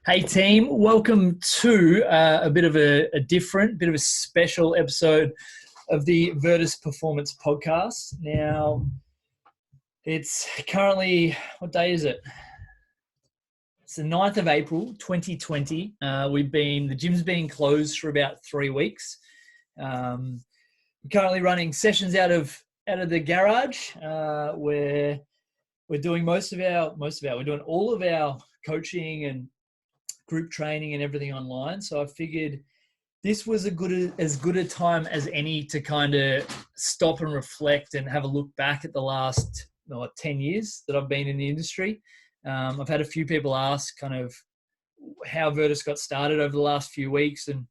Hey team, welcome to a bit of a special episode of the Virtus Performance Podcast. Now, it's currently, what day is it? It's the 9th of April, 2020. The gym's been closed for about 3 weeks. We're currently running sessions out of the garage, where we're doing we're doing all of our coaching and group training and everything online. So I figured this was as good a time as any to kind of stop and reflect and have a look back at the last 10 years that I've been in the industry. I've had a few people ask kind of how Virtus got started over the last few weeks, and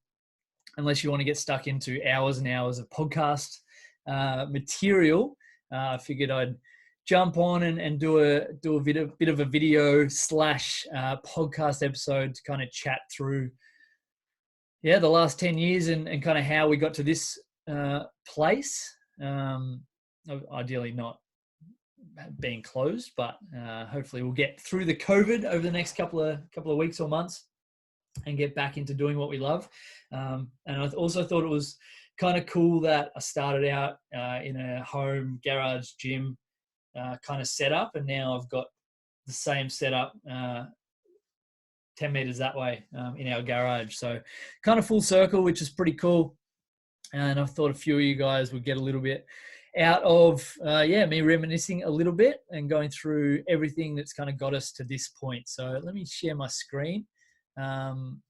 unless you want to get stuck into hours and hours of podcast material, I figured I'd jump on and do a bit of a video / podcast episode to kind of chat through the last 10 years and kind of how we got to this place. Ideally not being closed, but hopefully we'll get through the COVID over the next couple of weeks or months and get back into doing what we love. And I also thought it was kind of cool that I started out in a home garage gym kind of setup, and now I've got the same setup 10 meters that way in our garage. So kind of full circle, which is pretty cool. And I thought a few of you guys would get a little bit out of me reminiscing a little bit and going through everything that's kind of got us to this point. So let me share my screen. I'm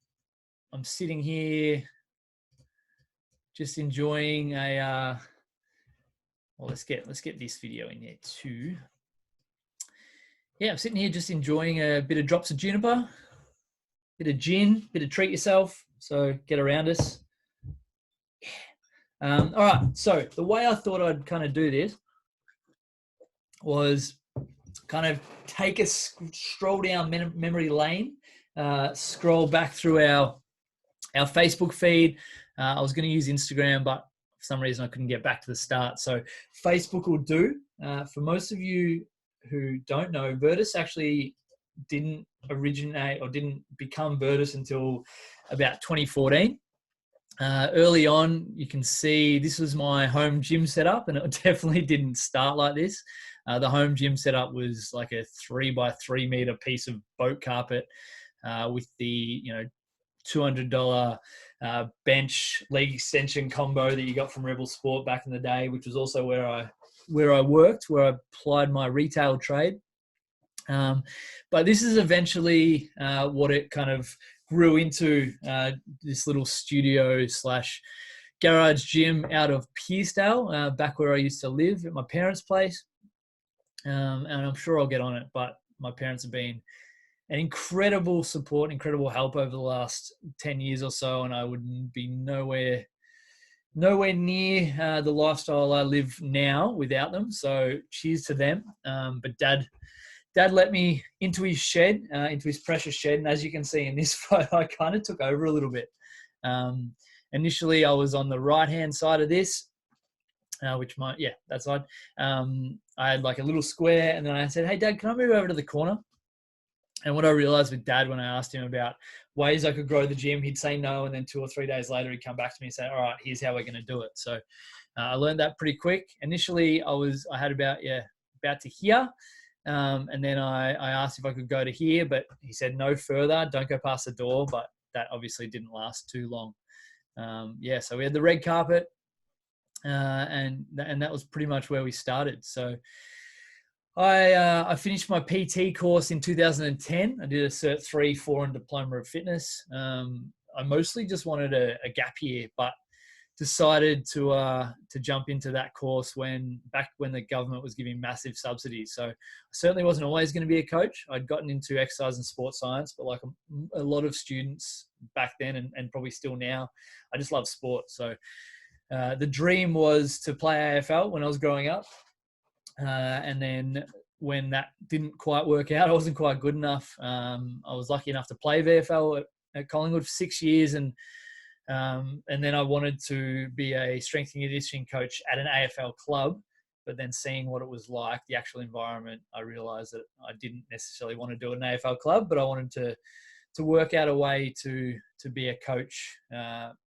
sitting here just enjoying let's get this video in there too. Yeah, I'm sitting here just enjoying a bit of drops of juniper, bit of gin, bit of treat yourself. So get around us. All right. So the way I thought I'd kind of do this was kind of take a stroll down memory lane, scroll back through our Facebook feed. I was going to use Instagram, but for some reason I couldn't get back to the start. So Facebook will do. For most of you who don't know, Virtus actually didn't originate or didn't become Virtus until about 2014. Early on, you can see this was my home gym setup, and it definitely didn't start like this. The home gym setup was like a 3x3 meter piece of boat carpet with the $200 bench leg extension combo that you got from Rebel Sport back in the day, which was also where I worked, where I applied my retail trade. But this is eventually what it kind of grew into, this little studio / garage gym out of Pearsdale, back where I used to live at my parents' place. And I'm sure I'll get on it, but my parents have been an incredible support, incredible help over the last 10 years or so, and I would be nowhere near the lifestyle I live now without them. So cheers to them. But Dad let me into his shed, into his precious shed, and as you can see in this photo, I kind of took over a little bit. Initially, I was on the right-hand side of this, that side. I had like a little square, and then I said, "Hey, Dad, can I move over to the corner?" And what I realized with Dad when I asked him about ways I could grow the gym, he'd say no. And then 2 or 3 days later, he'd come back to me and say, "All right, here's how we're going to do it." So I learned that pretty quick. Initially, I had about to here. And then I asked if I could go to here, but he said no further, don't go past the door. But that obviously didn't last too long. So we had the red carpet, and that was pretty much where we started. So I finished my PT course in 2010. I did a Cert 3, 4 and Diploma of Fitness. I mostly just wanted a gap year, but decided to jump into that course back when the government was giving massive subsidies. So I certainly wasn't always going to be a coach. I'd gotten into exercise and sports science, but like a lot of students back then and probably still now, I just love sport. So the dream was to play AFL when I was growing up. And then when that didn't quite work out, I wasn't quite good enough. I was lucky enough to play VFL at Collingwood for 6 years, and then I wanted to be a strength and conditioning coach at an AFL club. But then seeing what it was like, the actual environment, I realized that I didn't necessarily want to do an AFL club, but I wanted to to work out a way to be a coach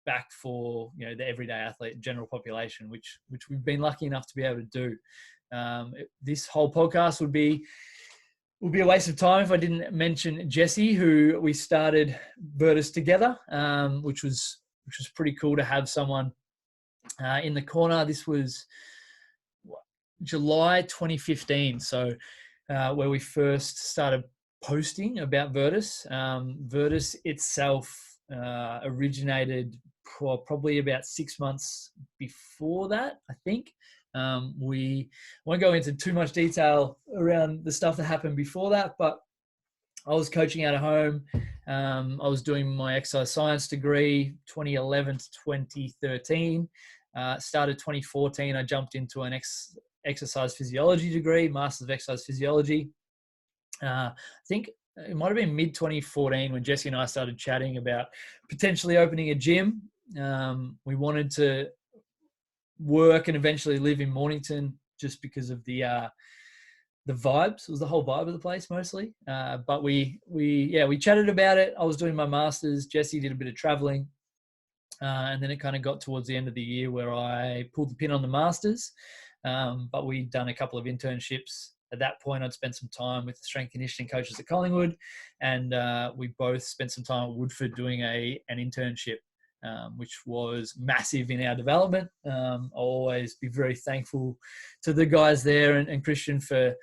back for the everyday athlete, general population, which we've been lucky enough to be able to do. This whole podcast would be a waste of time if I didn't mention Jesse, who we started Virtus together, which was pretty cool to have someone in the corner. This was July 2015, so where we first started posting about Virtus. Virtus itself originated probably about 6 months before that, I think. We won't go into too much detail around the stuff that happened before that, but I was coaching out of home. I was doing my exercise science degree 2011 to 2013. Started 2014. I jumped into an exercise physiology degree, Master's of Exercise Physiology. I think it might have been mid 2014 when Jesse and I started chatting about potentially opening a gym. We wanted to work and eventually live in Mornington just because of the vibes. It was the whole vibe of the place mostly. But we chatted about it. I was doing my Masters. Jesse did a bit of traveling. And then it kind of got towards the end of the year where I pulled the pin on the Masters. But we'd done a couple of internships. At that point, I'd spent some time with the strength conditioning coaches at Collingwood, and we both spent some time at Woodford doing an internship, which was massive in our development. I'll always be very thankful to the guys there and Christian for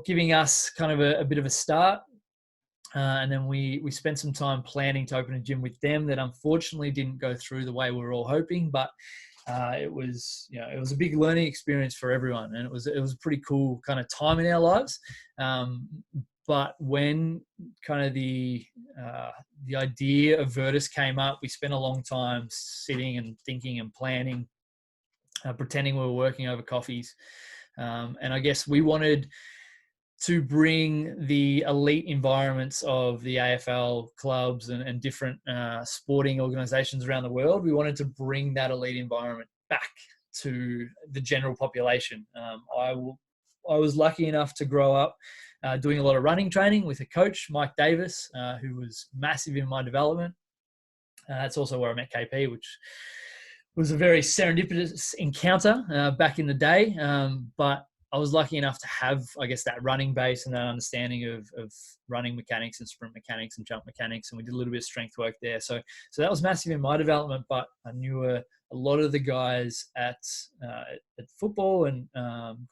giving us kind of a bit of a start. And then we spent some time planning to open a gym with them that unfortunately didn't go through the way we were all hoping, but it was a big learning experience for everyone, and it was a pretty cool kind of time in our lives. But when kind of the idea of Virtus came up, we spent a long time sitting and thinking and planning, pretending we were working over coffees. And I guess we wanted to bring the elite environments of the AFL clubs and different sporting organizations around the world. We wanted to bring that elite environment back to the general population. I was lucky enough to grow up doing a lot of running training with a coach, Mike Davis, who was massive in my development. That's also where I met KP, which was a very serendipitous encounter back in the day. But I was lucky enough to have, I guess, that running base and that understanding of running mechanics and sprint mechanics and jump mechanics. And we did a little bit of strength work there. So that was massive in my development, but I knew a lot of the guys at football and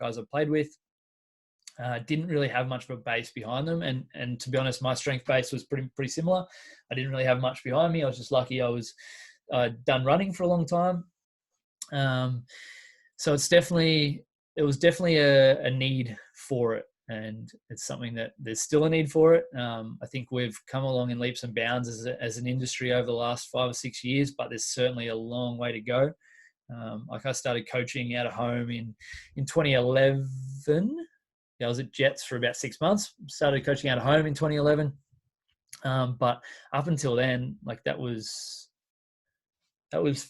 guys I played with didn't really have much of a base behind them. And to be honest, my strength base was pretty similar. I didn't really have much behind me. I was just lucky I'd done running for a long time. So it was definitely a need for it, and it's something that there's still a need for it. I think we've come along in leaps and bounds as an industry over the last 5 or 6 years, but there's certainly a long way to go. Like I started coaching out of home in 2011. I was at Jets for about 6 months, started coaching out of home in 2011. But up until then, like that was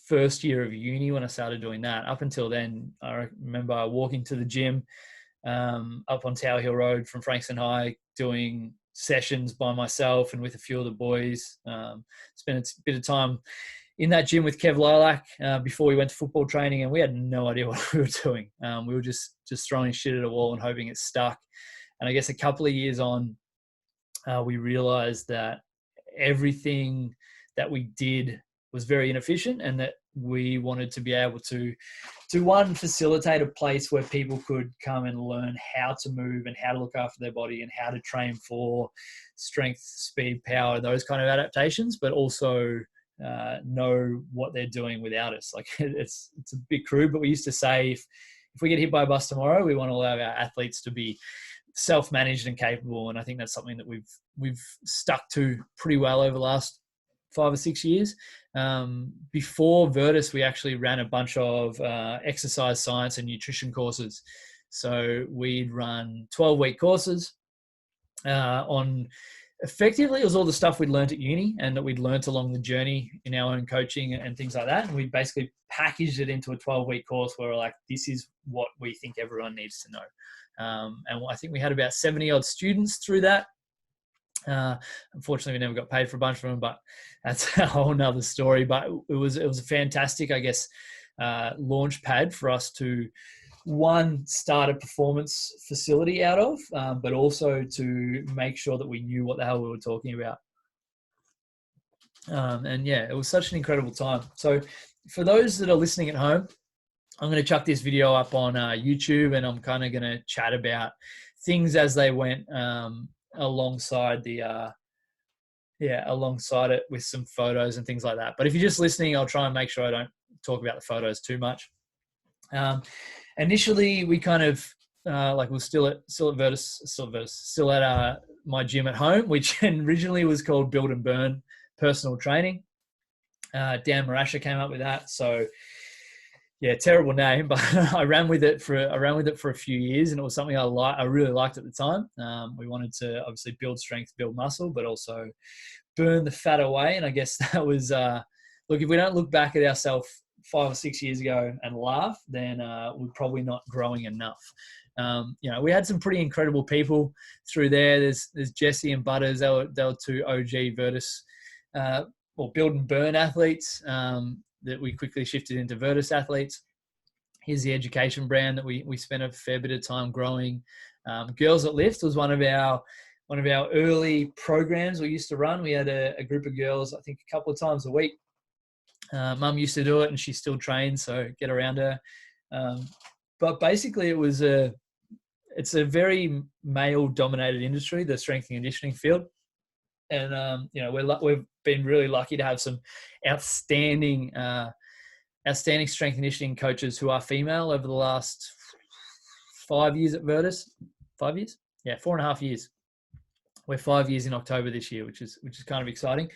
first year of uni when I started doing that. Up until then, I remember walking to the gym up on Tower Hill Road from Frankston High, doing sessions by myself and with a few of the boys. Spent a bit of time in that gym with Kev Lilac before we went to football training, and we had no idea what we were doing. We were just throwing shit at a wall and hoping it stuck. And I guess a couple of years on, we realized that everything that we did was very inefficient, and that we wanted to be able to one, facilitate a place where people could come and learn how to move and how to look after their body and how to train for strength, speed, power, those kind of adaptations, but also know what they're doing without us. Like it's a bit crude, but we used to say if we get hit by a bus tomorrow, we want to allow our athletes to be self-managed and capable. And I think that's something that we've stuck to pretty well over the last 5 or 6 years. Before Virtus, we actually ran a bunch of exercise science and nutrition courses. So we'd run 12-week courses on effectively, it was all the stuff we'd learned at uni and that we'd learned along the journey in our own coaching and things like that. And we basically packaged it into a 12-week course where we're like, this is what we think everyone needs to know. And I think we had about 70 odd students through that. Unfortunately, we never got paid for a bunch of them, but that's a whole nother story. But it was a fantastic, I guess, launch pad for us to, one, start a performance facility out of, but also to make sure that we knew what the hell we were talking about. And yeah, it was such an incredible time. So for those that are listening at home, I'm going to chuck this video up on YouTube, and I'm kind of going to chat about things as they went alongside alongside it with some photos and things like that. But if you're just listening, I'll try and make sure I don't talk about the photos too much. Initially, we kind of we're still at my gym at home, which originally was called Build and Burn Personal Training. Dan Marasha came up with that. So yeah, terrible name, but I ran with it for a few years, and it was something I really liked at the time. We wanted to obviously build strength, build muscle, but also burn the fat away. And I guess that was look, if we don't look back at ourselves 5 or 6 years ago and laugh, then we're probably not growing enough. We had some pretty incredible people through there. There's Jesse and Butters. They were two OG Virtus Build and Burn athletes that we quickly shifted into Virtus athletes. Here's the education brand that we spent a fair bit of time growing. Girls at Lift was one of our early programs we used to run. We had a group of girls, I think a couple of times a week. Mum used to do it, and she still trains, so get around her. But basically, it's a very male-dominated industry, the strength and conditioning field. And we've been really lucky to have some outstanding strength and conditioning coaches who are female over the last 5 years at Virtus. 5 years? Yeah, 4.5 years. We're 5 years in October this year, which is kind of exciting.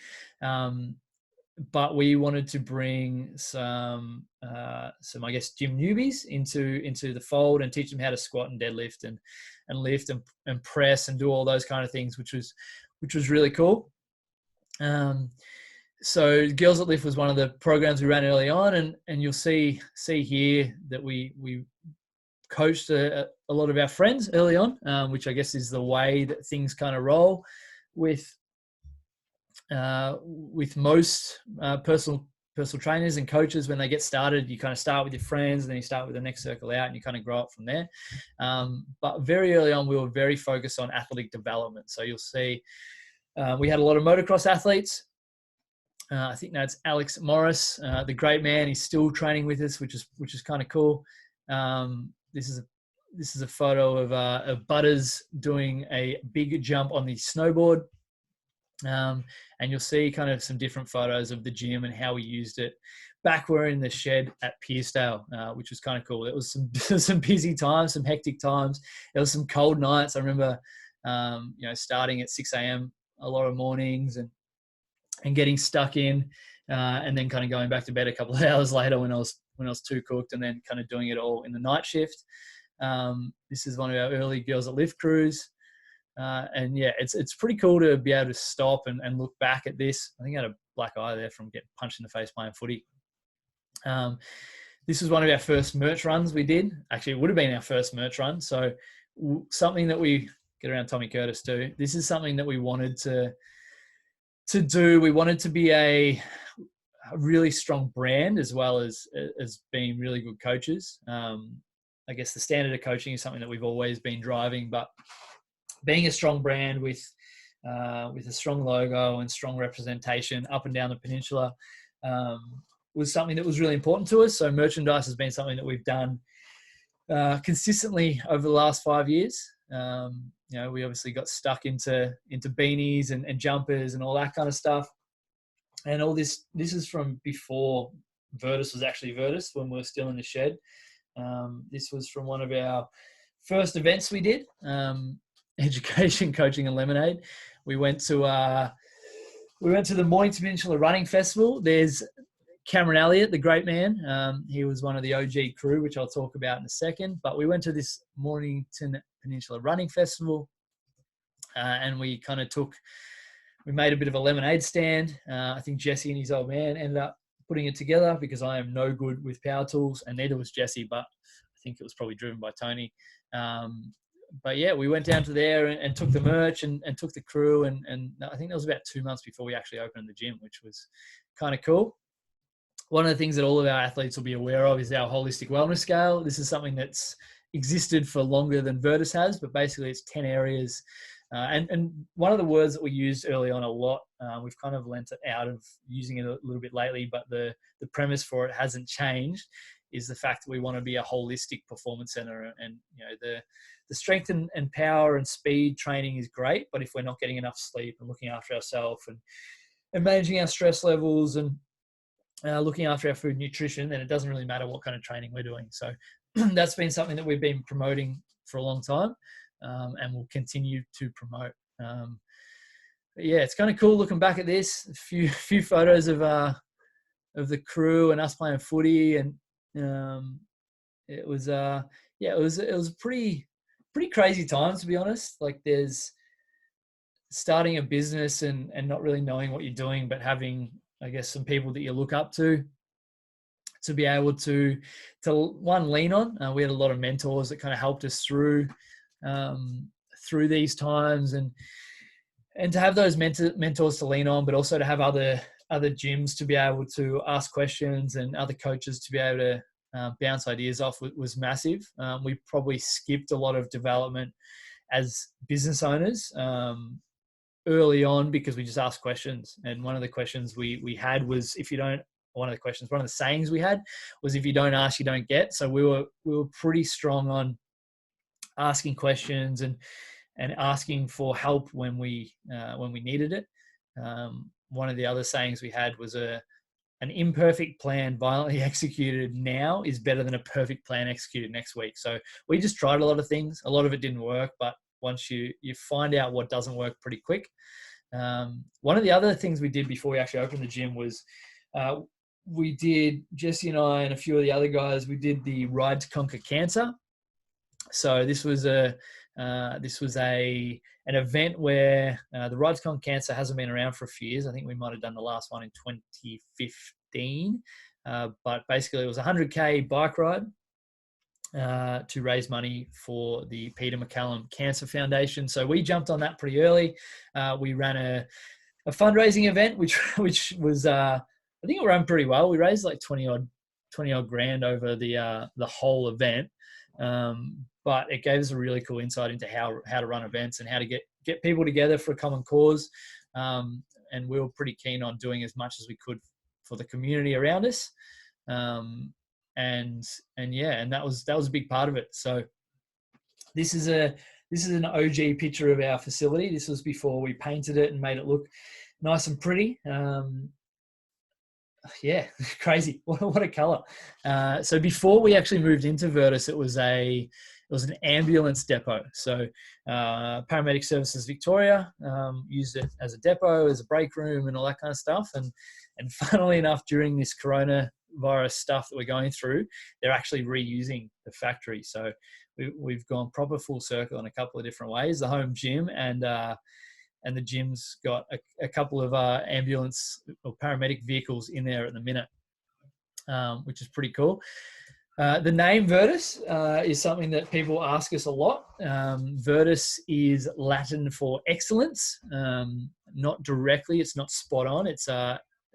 But we wanted to bring some I guess gym newbies into the fold and teach them how to squat and deadlift and lift and press and do all those kind of things, which was really cool. So Girls at Lift was one of the programs we ran early on, and you'll see here that we coached a lot of our friends early on, which I guess is the way that things kind of roll with most personal trainers and coaches. When they get started, you kind of start with your friends, and then you start with the next circle out, and you kind of grow up from there. But very early on, we were very focused on athletic development. So you'll see we had a lot of motocross athletes. I think that's Alex Morris, the great man. He's still training with us, which is kind of cool. This is a photo of Butters doing a big jump on the snowboard. And you'll see kind of some different photos of the gym and how we used it. Back we're in the shed at Pearsdale, which was kind of cool. It was some busy times, some hectic times. There was some cold nights. I remember, starting at 6 a.m. a lot of mornings and getting stuck in, and then kind of going back to bed a couple of hours later when I was too cooked, and then kind of doing it all in the night shift. This is one of our early Girls at Lift crews. And yeah, it's pretty cool to be able to stop and look back at this. I think I had a black eye there from getting punched in the face playing footy. This was one of our first merch runs we did. Actually, it would have been our first merch run. So something that we get around Tommy Curtis too. This is something that we wanted to do. We wanted to be a really strong brand as well as being really good coaches. I guess the standard of coaching is something that we've always been driving, but being a strong brand with a strong logo and strong representation up and down the peninsula was something that was really important to us. So merchandise has been something that we've done consistently over the last 5 years. We obviously got stuck into beanies and jumpers and all that kind of stuff. And all this is from before Virtus was actually Virtus, when we were still in the shed. This was from one of our first events we did. Education, coaching, and lemonade. We went to the Mornington Peninsula Running Festival. There's Cameron Elliott, the great man. He was one of the OG crew, which I'll talk about in a second. But we went to this Mornington Peninsula Running Festival, and we made a bit of a lemonade stand. I think Jesse and his old man ended up putting it together because I am no good with power tools, and neither was Jesse, but I think it was probably driven by Tony. but yeah, we went down to there and took the merch and took the crew. And I think that was about 2 months before we actually opened the gym, which was kind of cool. One of the things that all of our athletes will be aware of is our holistic wellness scale. This is something that's existed for longer than Virtus has, but basically it's 10 areas. And one of the words that we used early on a lot, we've kind of lent it out of using it a little bit lately, but the premise for it hasn't changed, is the fact that we want to be a holistic performance center. And the strength and power and speed training is great, but if we're not getting enough sleep and looking after ourselves and managing our stress levels and looking after our food and nutrition, then it doesn't really matter what kind of training we're doing. So that's been something that we've been promoting for a long time, and we'll continue to promote. But yeah, it's kind of cool looking back at this. A few photos of the crew and us playing footy, and it was pretty crazy times, to be honest. Like, there's starting a business and not really knowing what you're doing, but having, I guess, some people that you look up to be able to one, lean on. We had a lot of mentors that kind of helped us through these times, and to have those mentors to lean on, but also to have other gyms to be able to ask questions and other coaches to be able to bounce ideas off was massive. We probably skipped a lot of development as business owners early on because we just asked questions. And one of the questions we had was, one of the sayings we had was, if you don't ask, you don't get. So we were pretty strong on asking questions and asking for help when we needed it. One of the other sayings we had was an imperfect plan violently executed now is better than a perfect plan executed next week. So we just tried a lot of things. A lot of it didn't work, but once you find out what doesn't work pretty quick. One of the other things we did before we actually opened the gym was we did, Jesse and I and a few of the other guys, we did the Ride to Conquer Cancer. So this was an event where the Ride to Conquer Cancer hasn't been around for a few years. I think we might have done the last one in 2015. But basically it was a 100K bike ride to raise money for the Peter MacCallum Cancer Foundation. So we jumped on that pretty early. We ran a fundraising event, which was, I think it ran pretty well. We raised like 20 odd grand over the whole event. But it gave us a really cool insight into how to run events and how to get people together for a common cause. And we were pretty keen on doing as much as we could for the community around us. And that was a big part of it. So this is an OG picture of our facility. This was before we painted it and made it look nice and pretty. Yeah, crazy. What a color. So before we actually moved into Virtus, it was an ambulance depot. So Paramedic Services Victoria used it as a depot, as a break room and all that kind of stuff. And funnily enough, during this coronavirus stuff that we're going through, they're actually reusing the factory. So we've gone proper full circle in a couple of different ways. The home gym and the gym's got a couple of ambulance or paramedic vehicles in there at the minute, which is pretty cool. The name Virtus is something that people ask us a lot. Virtus is Latin for excellence, not directly. It's not spot on. It's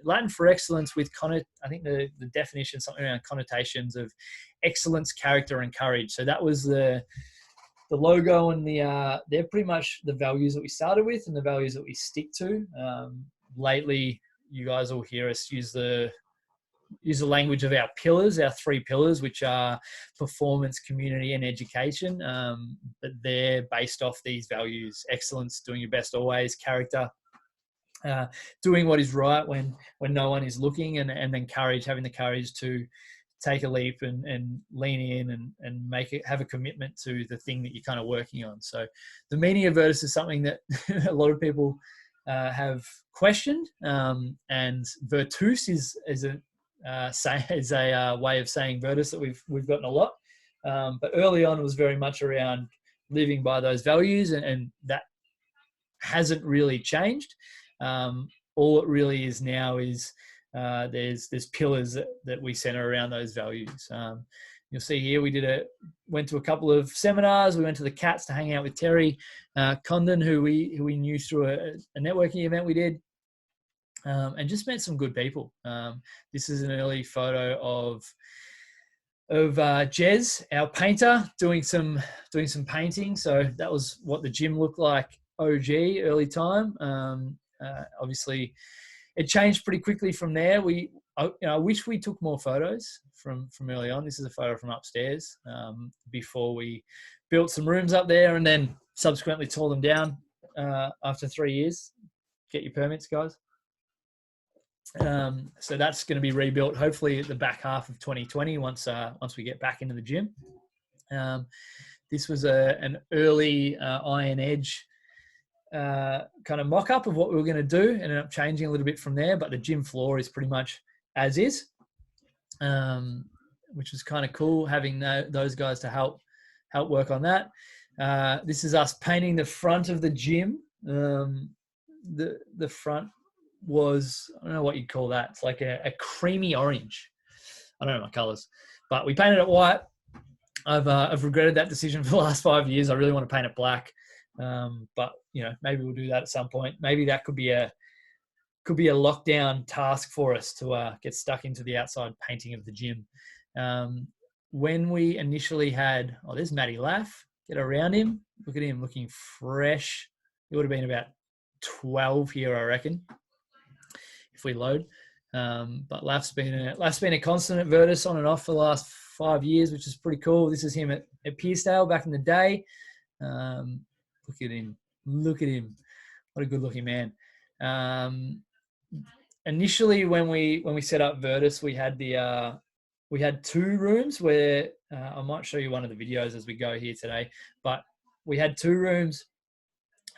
Latin for excellence with I think the definition, something around connotations of excellence, character, and courage. So that was the logo, and they're pretty much the values that we started with and the values that we stick to. Lately, you guys will hear us use the language of our pillars, our 3 pillars, which are performance, community, and education. But they're based off these values: excellence, doing your best always; character, doing what is right when no one is looking; and then courage, having the courage to take a leap and lean in and have a commitment to the thing that you're kind of working on. So the meaning of Virtus is something that a lot of people have questioned, and Virtus is a way of saying Virtus that we've gotten a lot. But early on, it was very much around living by those values, and that hasn't really changed. All it really is now is there's pillars that we center around those values. you'll see here we went to a couple of seminars. We went to the Cats to hang out with Terry Condon, who we knew through a networking event we did, and just met some good people. This is an early photo of Jez, our painter, doing some painting. So that was what the gym looked like. OG early time. Obviously, it changed pretty quickly from there. I wish we took more photos from early on. This is a photo from upstairs before we built some rooms up there, and then subsequently tore them down after 3 years. Get your permits, guys. So that's going to be rebuilt hopefully at the back half of 2020 once we get back into the gym. This was an early Iron Edge kind of mock-up of what we were going to do. Ended up changing a little bit from there, but the gym floor is pretty much as is, which was kind of cool having those guys to help work on that. This is us painting the front of the gym. The front was, I don't know what you'd call that. It's like a creamy orange. I don't know my colors, but we painted it white. I've regretted that decision for the last 5 years. I really want to paint it black. But maybe we'll do that at some point. Maybe that could be a lockdown task for us to get stuck into the outside painting of the gym. When we initially had, there's Matty Laff. Get around him. Look at him looking fresh. He would have been about 12 here, I reckon, if we load. But Laff's been a constant at Virtus on and off for the last 5 years, which is pretty cool. This is him at Pearsdale back in the day. Look at him. What a good looking man. Initially when we set up Virtus, we had two rooms where I might show you one of the videos as we go here today, but we had two rooms.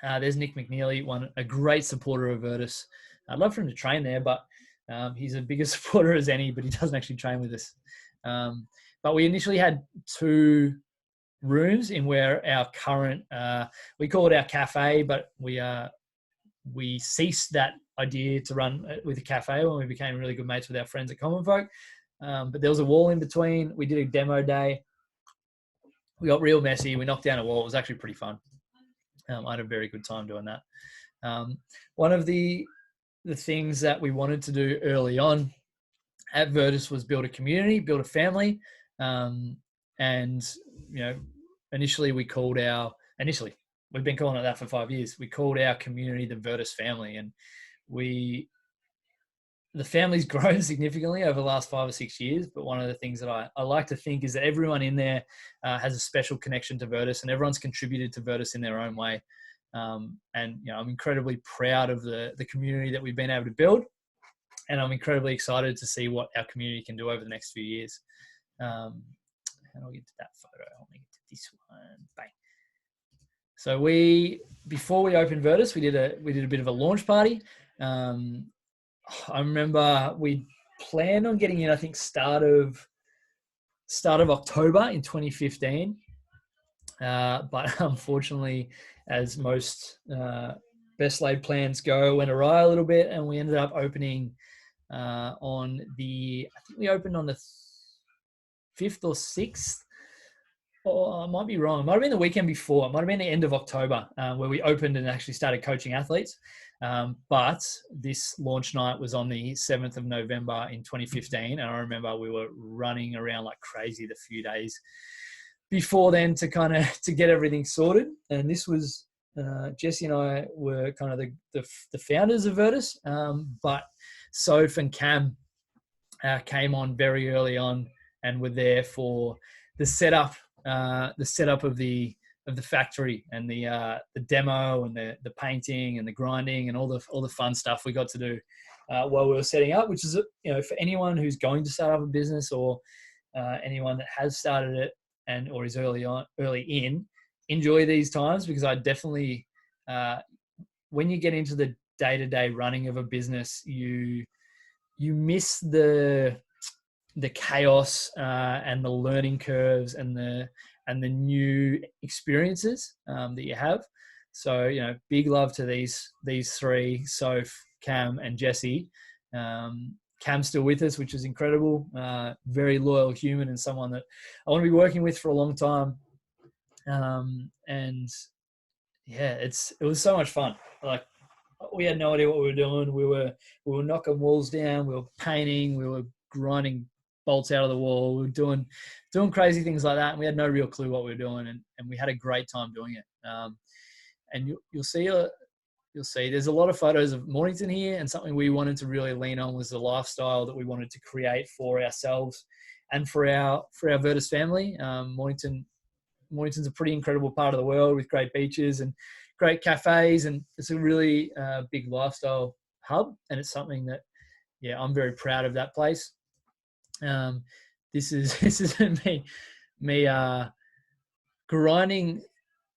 There's Nick McNeely, a great supporter of Virtus. I'd love for him to train there, but he's a bigger supporter as any, but he doesn't actually train with us. But we initially had two rooms in where our current, we call it our cafe, but we ceased that idea to run with a cafe when we became really good mates with our friends at Common Folk. But there was a wall in between. We did a demo day. We got real messy. We knocked down a wall. It was actually pretty fun. I had a very good time doing that. One of the things that we wanted to do early on at Virtus was build a community, build a family. And, initially we've been calling it that for 5 years. We called our community the Virtus family, and the family's grown significantly over the last 5 or 6 years. But one of the things that I like to think is that everyone in there has a special connection to Virtus, and everyone's contributed to Virtus in their own way. And I'm incredibly proud of the community that we've been able to build, and I'm incredibly excited to see what our community can do over the next few years. And I'll get to that photo. I'll get to this one. Bang. So before we opened Virtus, we did a bit of a launch party. I remember we planned on getting in, I think, start of October in 2015. But unfortunately, as most best laid plans go, went awry a little bit, and we ended up opening I think we opened on the 5th or 6th. Or I might be wrong. It might have been the weekend before. It might have been the end of October where we opened and actually started coaching athletes. But this launch night was on the 7th of November in 2015. And I remember we were running around like crazy the few days before then to get everything sorted. And this was, Jesse and I were kind of the founders of Virtus. But Soph and Cam came on very early on and were there for the setup of the factory and the demo and the painting and the grinding and all the fun stuff we got to do while we were setting up, which is, for anyone who's going to start up a business or anyone that has started it or is early in, enjoy these times, because I definitely, when you get into the day-to-day running of a business, you miss the chaos and the learning curves and the new experiences that you have. So, big love to these three, Soph, Cam, and Jesse. Cam Cam's still with us, which is incredible. Very loyal human and someone that I want to be working with for a long time. And yeah, it was so much fun. Like, we had no idea what we were doing. We were knocking walls down. We were painting. We were grinding bolts out of the wall. We were doing crazy things like that. And we had no real clue what we were doing. And we had a great time doing it. And you'll see there's a lot of photos of Mornington here. And something we wanted to really lean on was the lifestyle that we wanted to create for ourselves and for our Virtus family. Mornington's a pretty incredible part of the world with great beaches and great cafes, and it's a really big lifestyle hub, and it's something that, yeah, I'm very proud of that place. This is me grinding.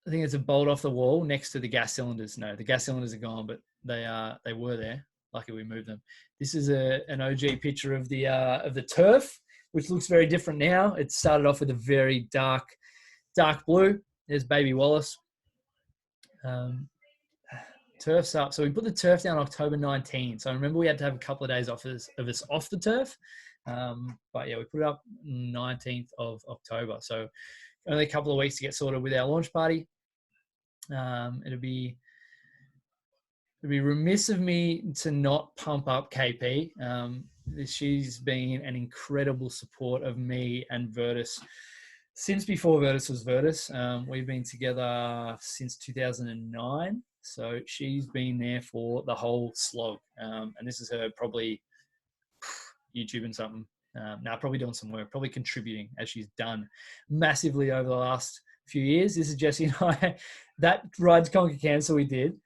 I think it's a bolt off the wall next to the gas cylinders. No, the gas cylinders are gone, but they were there. Lucky we moved them. This is an OG picture of the turf, which looks very different now. It started off with a very dark blue. There's baby Wallace. Turf's up. So we put the turf down October 19. So I remember we had to have a couple of days off off the turf. But yeah, we put it up 19th of October. So only a couple of weeks to get sorted with our launch party. It'd be remiss of me to not pump up KP. She's been an incredible support of me and Virtus since before Virtus was Virtus. We've been together since 2009. So she's been there for the whole slog. And this is her probably YouTubing something. Probably doing some work, probably contributing, as she's done massively over the last few years. This is Jesse and I. That Ride to Conquer Cancer we did.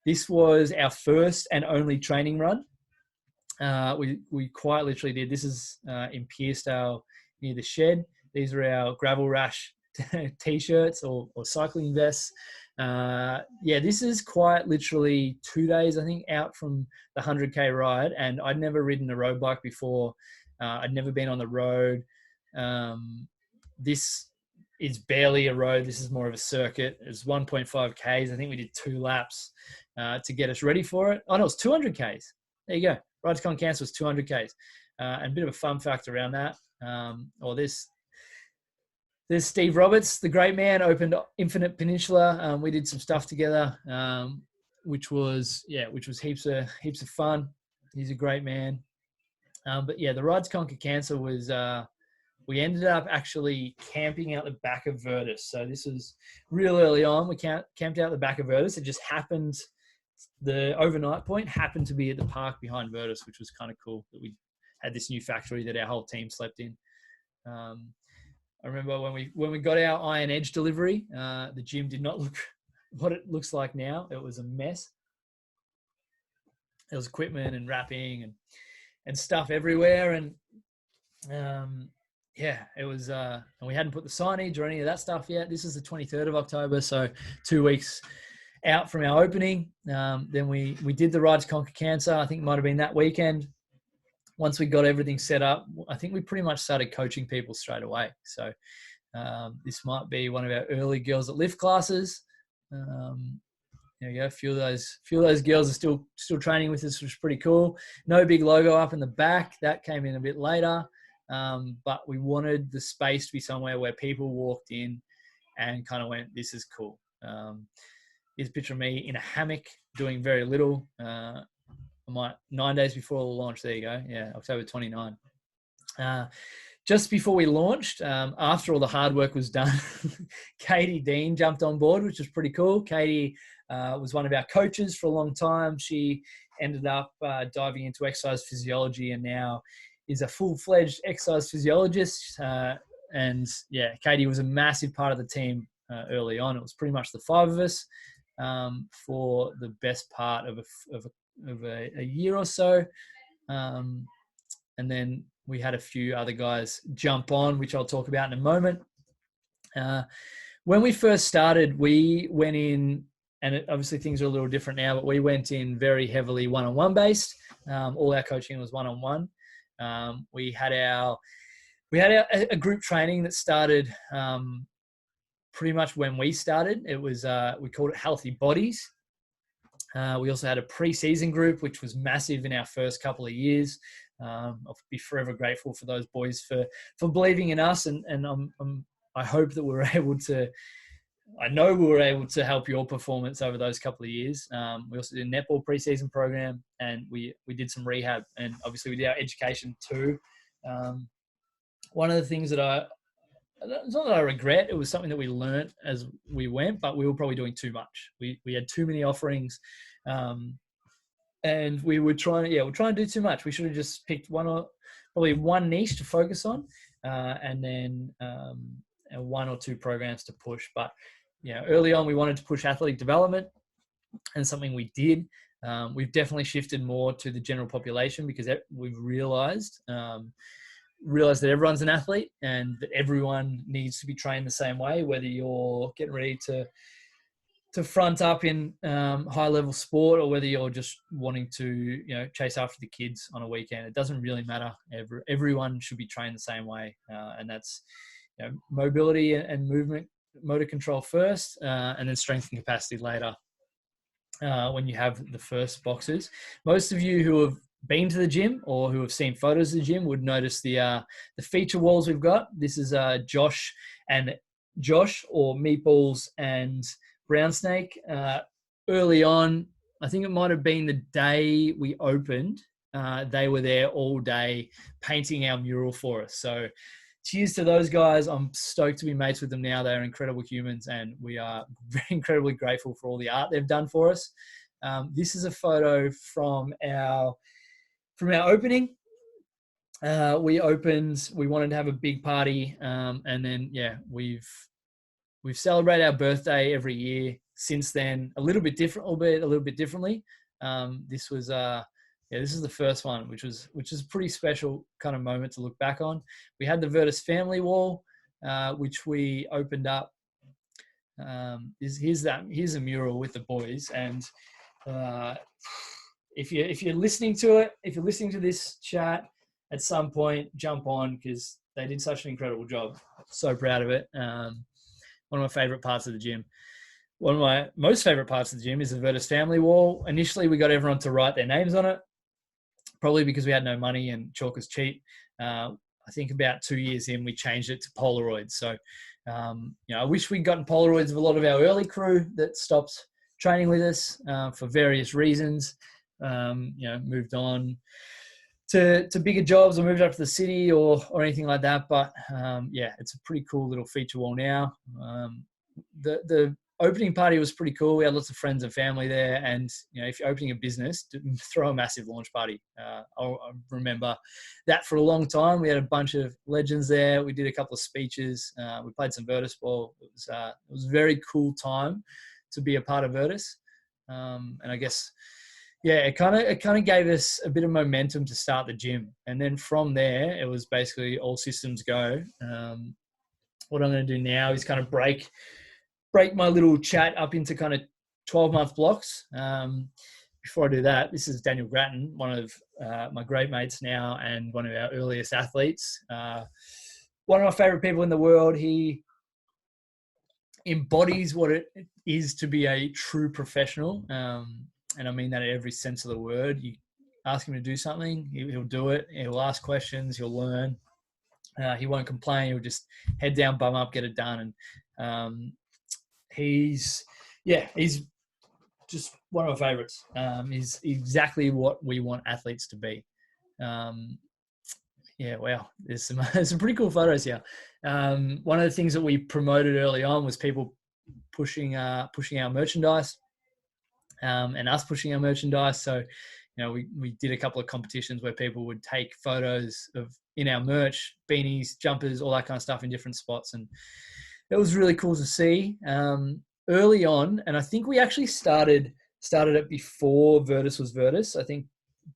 This was our first and only training run. We quite literally did. This is in Pearsdale near the shed. These are our Gravel Rash t-shirts or cycling vests. This is quite literally 2 days, I think, out from the 100K ride. And I'd never ridden a road bike before. I'd never been on the road. This is barely a road. This is more of a circuit. It's 1.5 Ks. I think we did 2 laps to get us ready for it. Oh, no, it's 200 Ks. There you go. Ride to Con Cancer was 200 Ks. And a bit of a fun fact around that. There's Steve Roberts, the great man, opened Infinite Peninsula. We did some stuff together, which was heaps of fun. He's a great man. The Ride to Conquer Cancer was, we ended up actually camping out the back of Virtus. So this was real early on. We camped out the back of Virtus. It just happened, the overnight point happened to be at the park behind Virtus, which was kind of cool that we had this new factory that our whole team slept in. I remember when we got our Iron Edge delivery, the gym did not look what it looks like now. It was a mess. There was equipment and wrapping and stuff everywhere. And it was, and we hadn't put the signage or any of that stuff yet. This is the 23rd of October. So 2 weeks out from our opening. Then we did the Ride to Conquer Cancer. I think it might've been that weekend. Once we got everything set up, I think we pretty much started coaching people straight away. So this might be one of our early Girls that Lift classes. There you go. A few of those girls are still training with us, which is pretty cool. No big logo up in the back. That came in a bit later. But we wanted the space to be somewhere where people walked in and kind of went, this is cool. Here's a picture of me in a hammock doing very little. 9 days before the launch. There you go. Yeah, October 29. Just before we launched, after all the hard work was done, Katie Dean jumped on board, which was pretty cool. Katie was one of our coaches for a long time. She ended up diving into exercise physiology and now is a full-fledged exercise physiologist. Katie was a massive part of the team early on. It was pretty much the 5 of us for the best part of a year or so. And then we had a few other guys jump on, which I'll talk about in a moment. When we first started, we went in, and obviously things are a little different now, but we went in very heavily one-on-one based. All our coaching was one-on-one. We had a group training that started pretty much when we started. It was, we called it Healthy Bodies. We also had a pre-season group, which was massive in our first couple of years. I'll be forever grateful for those boys for believing in us, and I hope that we were able to. I know we were able to help your performance over those couple of years. We also did a netball preseason program, and we did some rehab, and obviously we did our education too. One of the things that it's not that I regret, it was something that we learned as we went, but we were probably doing too much. We had too many offerings, and we're trying to do too much. We should have just picked probably one niche to focus on, and then one or two programs to push. But early on we wanted to push athletic development, and something we did. We've definitely shifted more to the general population because we've realized that everyone's an athlete and that everyone needs to be trained the same way, whether you're getting ready to front up in high level sport or whether you're just wanting to chase after the kids on a weekend. It doesn't really matter. Everyone should be trained the same way, and that's mobility and movement, motor control first, and then strength and capacity later. When you have the first boxes, most of you who have been to the gym or who have seen photos of the gym would notice the feature walls we've got. This is Josh or Meatballs and Brown Snake. Early on, I think it might have been the day we opened, they were there all day painting our mural for us. So cheers to those guys. I'm stoked to be mates with them now. They're incredible humans, and we are very incredibly grateful for all the art they've done for us. This is a photo from our opening. We opened. We wanted to have a big party, and then we've celebrated our birthday every year since then. A little bit different, albeit a little bit differently. This was this is the first one, which is a pretty special kind of moment to look back on. We had the Virtus family wall, which we opened up. Here's a mural with the boys, and if you're listening to it, if you're listening to this chat at some point, jump on because they did such an incredible job. So proud of it. One of my favorite parts of the gym. One of my most favorite parts of the gym is the Virtus family wall. Initially, we got everyone to write their names on it, probably because we had no money and chalk was cheap. I think about 2 years in, we changed it to Polaroids. So, I wish we'd gotten Polaroids of a lot of our early crew that stopped training with us for various reasons. Moved on to bigger jobs or moved up to the city or anything like that. But it's a pretty cool little feature wall now. The opening party was pretty cool. We had lots of friends and family there, and if you're opening a business, throw a massive launch party. I remember that for a long time. We had a bunch of legends there. We did a couple of speeches. We played some Virtus ball. It was a very cool time to be a part of Virtus, and I guess it kind of gave us a bit of momentum to start the gym, and then from there it was basically all systems go. What I'm going to do now is kind of break my little chat up into kind of 12-month blocks. Before I do that, this is Daniel Grattan, one of my great mates now and one of our earliest athletes. One of my favorite people in the world. He embodies what it is to be a true professional. And I mean that in every sense of the word. You ask him to do something, he'll do it. He'll ask questions, he'll learn. He won't complain. He'll just head down, bum up, get it done. And he's just one of my favorites. He's exactly what we want athletes to be. Wow, there's some pretty cool photos here. One of the things that we promoted early on was people pushing our merchandise, and us pushing our merchandise. So, we did a couple of competitions where people would take photos in our merch, beanies, jumpers, all that kind of stuff in different spots, and it was really cool to see early on. And I think we actually started it before Virtus was Virtus. I think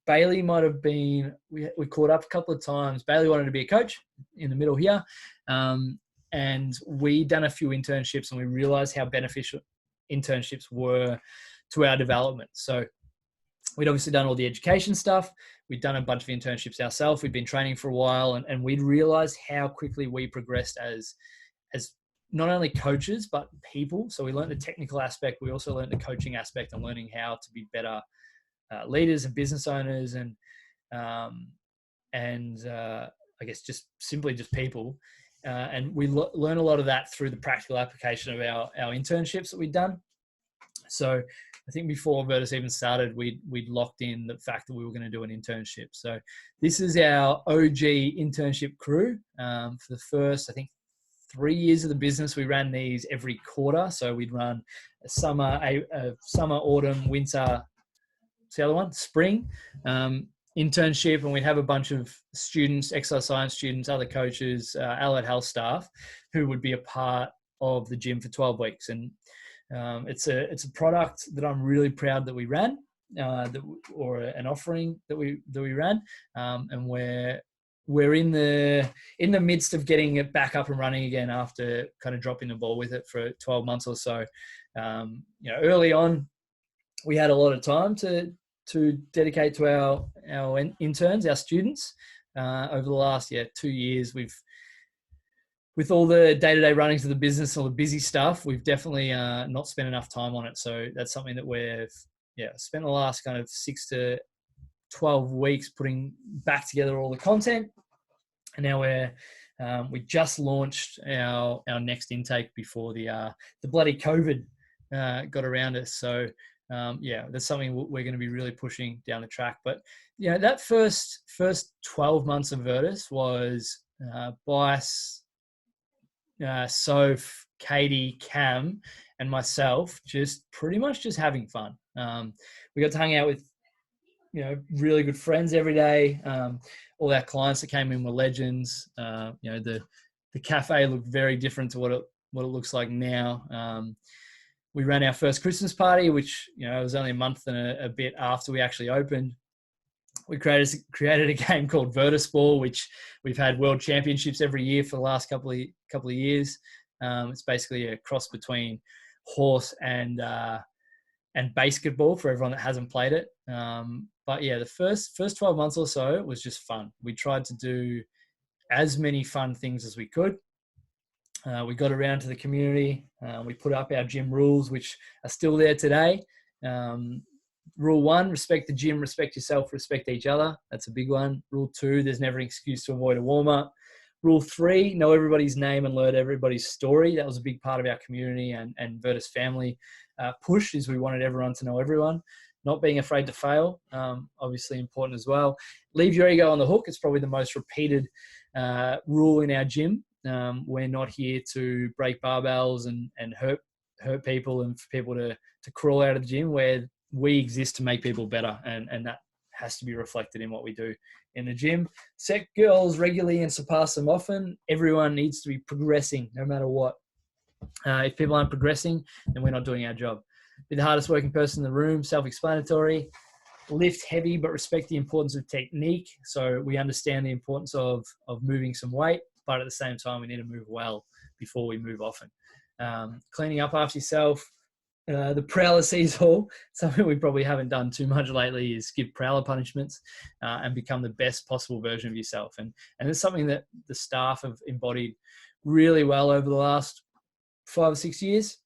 Bailey might have been, we caught up a couple of times. Bailey wanted to be a coach in the middle here. And we done a few internships, and we realized how beneficial internships were to our development. So we'd obviously done all the education stuff. We'd done a bunch of internships ourselves. We'd been training for a while, and we'd realized how quickly we progressed as not only coaches, but people. So we learned the technical aspect. We also learned the coaching aspect and learning how to be better leaders and business owners I guess just simply just people. And we learn a lot of that through the practical application of our internships that we've done. So I think before Virtus even started, we'd locked in the fact that we were going to do an internship. So this is our OG internship crew. For the first, I think, 3 years of the business, we ran these every quarter. So we'd run a summer, autumn, winter, what's the other one? Spring internship, and we'd have a bunch of students, exercise science students, other coaches, allied health staff, who would be a part of the gym for 12 weeks. And it's a product that I'm really proud that we ran, or an offering that we ran, and we're in the midst of getting it back up and running again after kind of dropping the ball with it for 12 months or so. Early on, we had a lot of time to dedicate to our interns, our students. Over the last 2 years, with all the day-to-day runnings of the business, all the busy stuff, we've definitely not spent enough time on it. So that's something that we've spent the last kind of 6 to 12 weeks putting back together all the content. And now we just launched our next intake before the bloody COVID got around us. So that's something we're going to be really pushing down the track. But that first 12 months of Virtus was Bice, Soph, Katie, Cam, and myself just pretty much just having fun. We got to hang out with really good friends every day. All our clients that came in were legends. The cafe looked very different to what it looks like now. We ran our first Christmas party, which it was only a month and a bit after we actually opened. We created a game called Virtus Ball, which we've had world championships every year for the last couple of years. It's basically a cross between horse and basketball for everyone that hasn't played it. But the first 12 months or so was just fun. We tried to do as many fun things as we could. We got around to the community. We put up our gym rules, which are still there today. Rule 1, respect the gym, respect yourself, respect each other. That's a big one. Rule 2, there's never an excuse to avoid a warm-up. Rule 3, know everybody's name and learn everybody's story. That was a big part of our community and Virtus family push, is we wanted everyone to know everyone. Not being afraid to fail, obviously important as well. Leave your ego on the hook. It's probably the most repeated rule in our gym. We're not here to break barbells and hurt people and for people to crawl out of the gym. Where we exist to make people better, and that has to be reflected in what we do in the gym. Set goals regularly and surpass them often. Everyone needs to be progressing no matter what. If people aren't progressing, then we're not doing our job. Be the hardest working person in the room, self-explanatory. Lift heavy, but respect the importance of technique. So we understand the importance of moving some weight, but at the same time, we need to move well before we move often. Cleaning up after yourself. The prowler sees all. Something we probably haven't done too much lately is give prowler punishments and become the best possible version of yourself. And it's something that the staff have embodied really well over the last 5 or 6 years.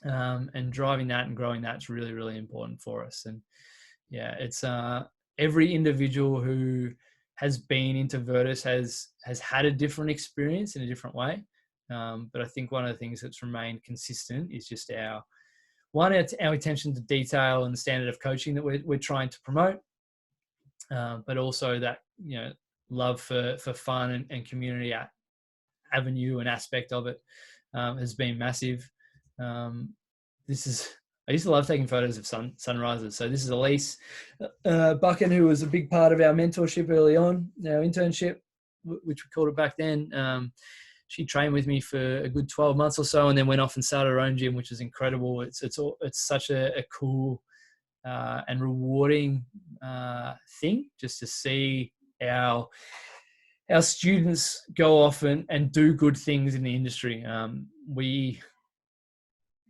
And driving that and growing that's really, really important for us. And it's every individual who has been into Virtus has had a different experience in a different way. But I think one of the things that's remained consistent is just our attention to detail and the standard of coaching that we're trying to promote, but also that love for fun and community avenue and aspect of it has been massive. I used to love taking photos of sunrises. So this is Elise Buchan, who was a big part of our mentorship early on, our internship, which we called it back then. She trained with me for a good 12 months or so, and then went off and started her own gym, which is incredible. It's such a cool and rewarding thing just to see our students go off and do good things in the industry.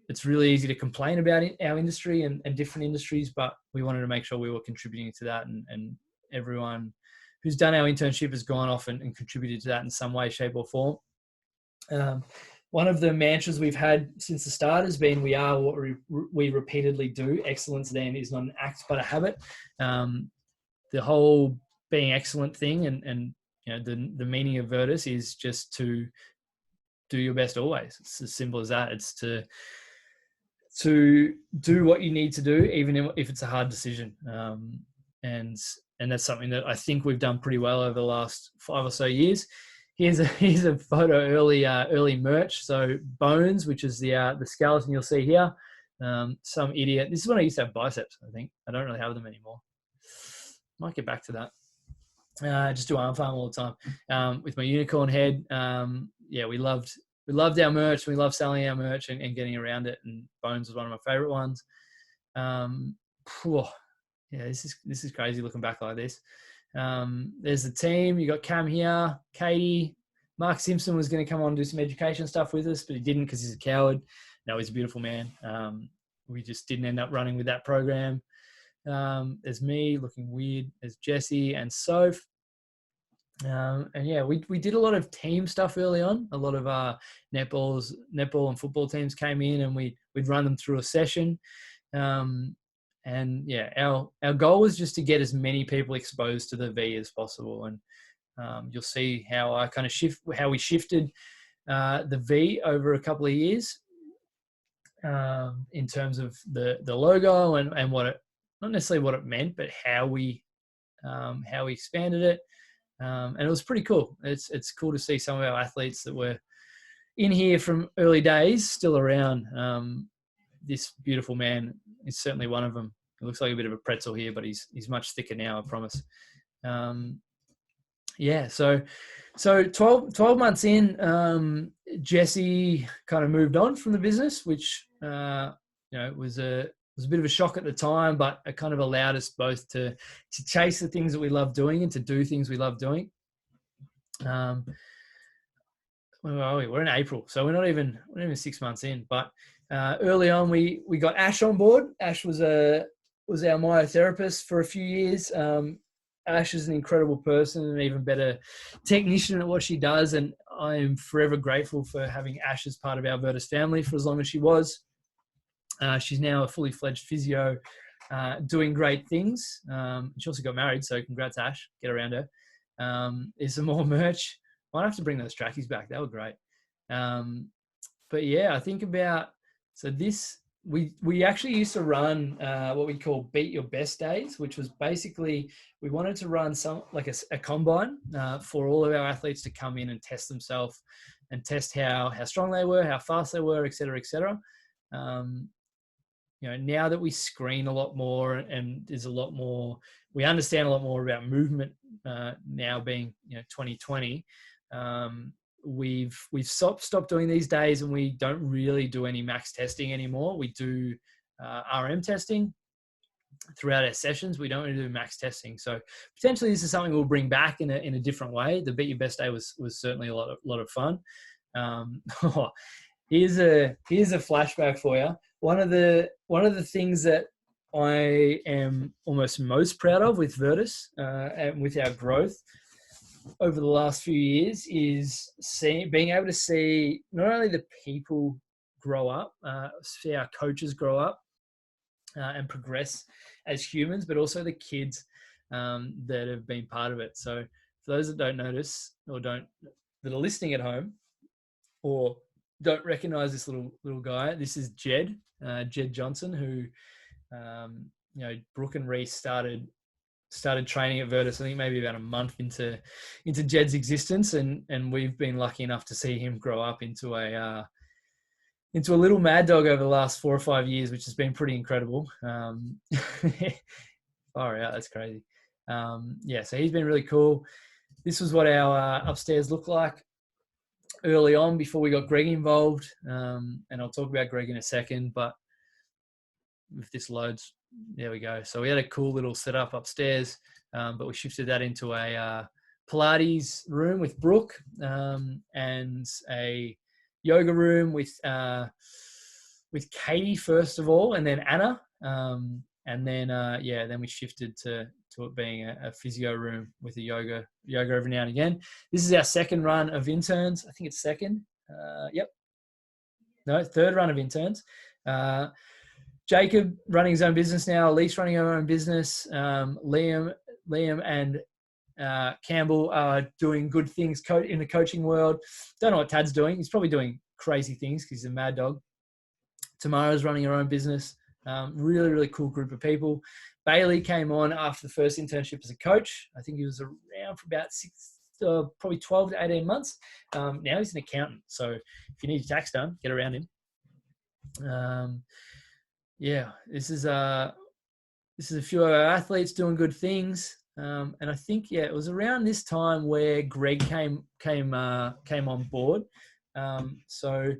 It's really easy to complain about our industry and different industries, but we wanted to make sure we were contributing to that, and everyone who's done our internship has gone off and contributed to that in some way, shape or form. one of the mantras we've had since the start has been, we are what we repeatedly do. Excellence then is not an act, but a habit. The whole being excellent thing and the meaning of Virtus is just to do your best always. It's as simple as that. It's to do what you need to do, even if it's a hard decision. And that's something that I think we've done pretty well over the last 5 or so years. Here's a photo early merch. So Bones, which is the skeleton you'll see here. Some idiot. This is when I used to have biceps, I think. I don't really have them anymore. Might get back to that. Just do arm farm all the time with my unicorn head. We loved our merch. We love selling our merch and getting around it. And Bones was one of my favorite ones. This is crazy looking back like this. There's the team. You got Cam here, Katie. Mark Simpson was going to come on and do some education stuff with us, but he didn't because he's a coward. No, he's a beautiful man. We just didn't end up running with that program. There's me looking weird. There's Jesse and Soph. We did a lot of team stuff early on. A lot of netball and football teams came in, and we'd run them through a session. Our goal was just to get as many people exposed to the V as possible. And you'll see how I kind of how we shifted the V over a couple of years in terms of the logo and what it, not necessarily what it meant, but how we expanded it. And it was pretty cool. It's cool to see some of our athletes that were in here from early days still around. This beautiful man is certainly one of them. It looks like a bit of a pretzel here, but he's much thicker now, I promise. So 12 months in, Jesse kind of moved on from the business, which was a bit of a shock at the time, but it kind of allowed us both to chase the things that we love doing and to do things we love doing. Where are we? We're in April, so we're not even 6 months in. But early on, we got Ash on board. Ash was our myotherapist for a few years. Ash is an incredible person, and an even better technician at what she does, and I am forever grateful for having Ash as part of our Virtus family for as long as she was. She's now a fully fledged physio, doing great things. She also got married, so congrats, Ash. Get around her. There's some more merch. Might have to bring those trackies back. That was great. But yeah, I think about, so this, we actually used to run what we call Beat Your Best Days, which was basically, we wanted to run some like a combine for all of our athletes to come in and test themselves and test how strong they were, how fast they were, et cetera, et cetera. Now that we screen a lot more and there's a lot more, we understand a lot more about movement now being 2020. We've stopped doing these days, and we don't really do any max testing anymore. We do RM testing throughout our sessions. We don't really do max testing. So potentially this is something we'll bring back in a different way. The Beat Your Best Day was certainly a lot of fun. Here's a flashback for you. One of the things that I am almost most proud of with Virtus and with our growth over the last few years is being able to see not only the people grow up, see our coaches grow up and progress as humans, but also the kids that have been part of it. So for those that don't notice or that are listening at home or don't recognize this little guy, this is Jed Johnson, who Brooke and Reese started training at Virtus, I think maybe about a month into Jed's existence, and we've been lucky enough to see him grow up into a little mad dog over the last 4 or 5 years, which has been pretty incredible. Far out, that's crazy. So he's been really cool. This was what our upstairs looked like early on before we got Greg involved, and I'll talk about Greg in a second, but if this loads, there we go. So we had a cool little setup upstairs, but we shifted that into a Pilates room with Brooke and a yoga room with Katie first of all, and then Anna, and then we shifted to it being a physio room with a yoga every now and again. This is our second run of interns. I think it's second. Yep. No, third run of interns. Jacob running his own business now. Elise running her own business. Liam and Campbell are doing good things in the coaching world. Don't know what Tad's doing. He's probably doing crazy things because he's a mad dog. Tamara's running her own business. Really, really cool group of people. Bailey came on after the first internship as a coach. I think he was around for about probably 12 to 18 months. Now he's an accountant. So if you need your tax done, get around him. This is a few of our athletes doing good things. And I think, it was around this time where Greg came on board. So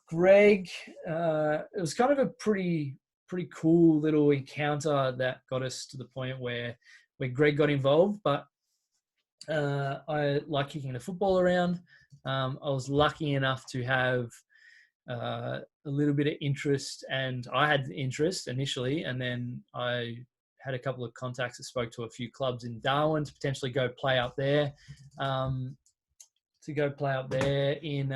Greg, it was kind of a pretty cool little encounter that got us to the point where Greg got involved. But I like kicking the football around. I was lucky enough to have a little bit of interest, and I had interest initially, and then I had a couple of contacts that spoke to a few clubs in Darwin to potentially go play up there. In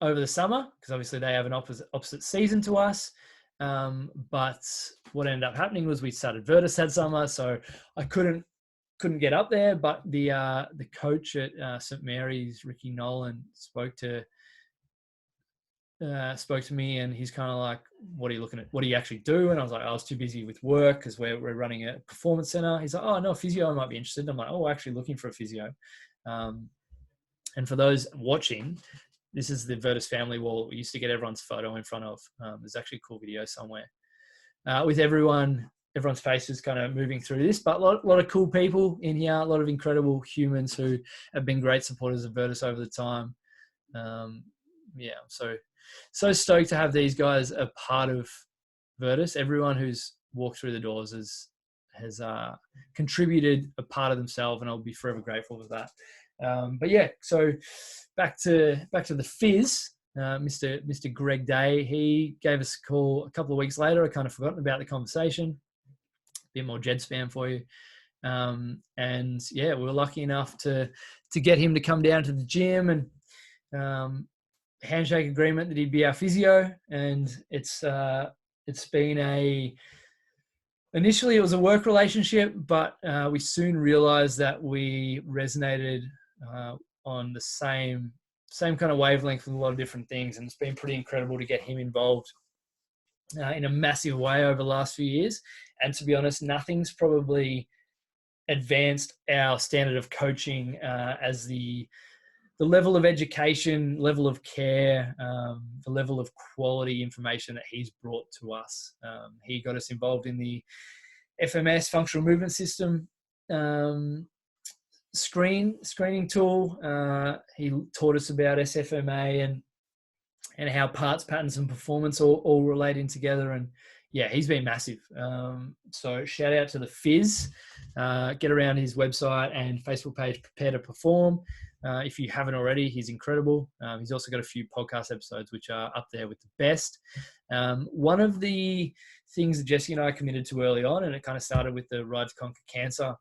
over the summer, because obviously they have an opposite season to us. But what ended up happening was we started Virtus that summer, so I couldn't get up there. But the coach at St Mary's, Ricky Nolan, spoke to me, and he's kind of like, what are you looking at? What do you actually do? And I was like, I was too busy with work because we're running a performance center. He's like, oh, no, physio, I might be interested. I'm like, oh, actually looking for a physio. And for those watching, this is the Virtus family wall we used to get everyone's photo in front of. There's actually a cool video somewhere with everyone's faces kind of moving through this, but a lot of cool people in here, a lot of incredible humans who have been great supporters of Virtus over the time. I'm so stoked to have these guys a part of Virtus. Everyone who's walked through the doors has contributed a part of themselves, and I'll be forever grateful for that. So back to the Fizz, Mr. Greg Day. He gave us a call a couple of weeks later. I kind of forgotten about the conversation. A bit more Jed spam for you. We were lucky enough to get him to come down to the gym, and handshake agreement that he'd be our physio. And it's been initially it was a work relationship, but we soon realized that we resonated on the same kind of wavelength with a lot of different things. And it's been pretty incredible to get him involved in a massive way over the last few years. And to be honest, nothing's probably advanced our standard of coaching as the level of education, level of care, the level of quality information that he's brought to us. He got us involved in the FMS, functional movement system screening tool. He taught us about SFMA and how parts, patterns, and performance all relate in together. And he's been massive. So shout out to the Fizz. Get around his website and Facebook page, Prepare to Perform. If you haven't already, he's incredible. He's also got a few podcast episodes which are up there with the best. One of the things that Jesse and I committed to early on, and it kind of started with the Ride to Conquer Cancer,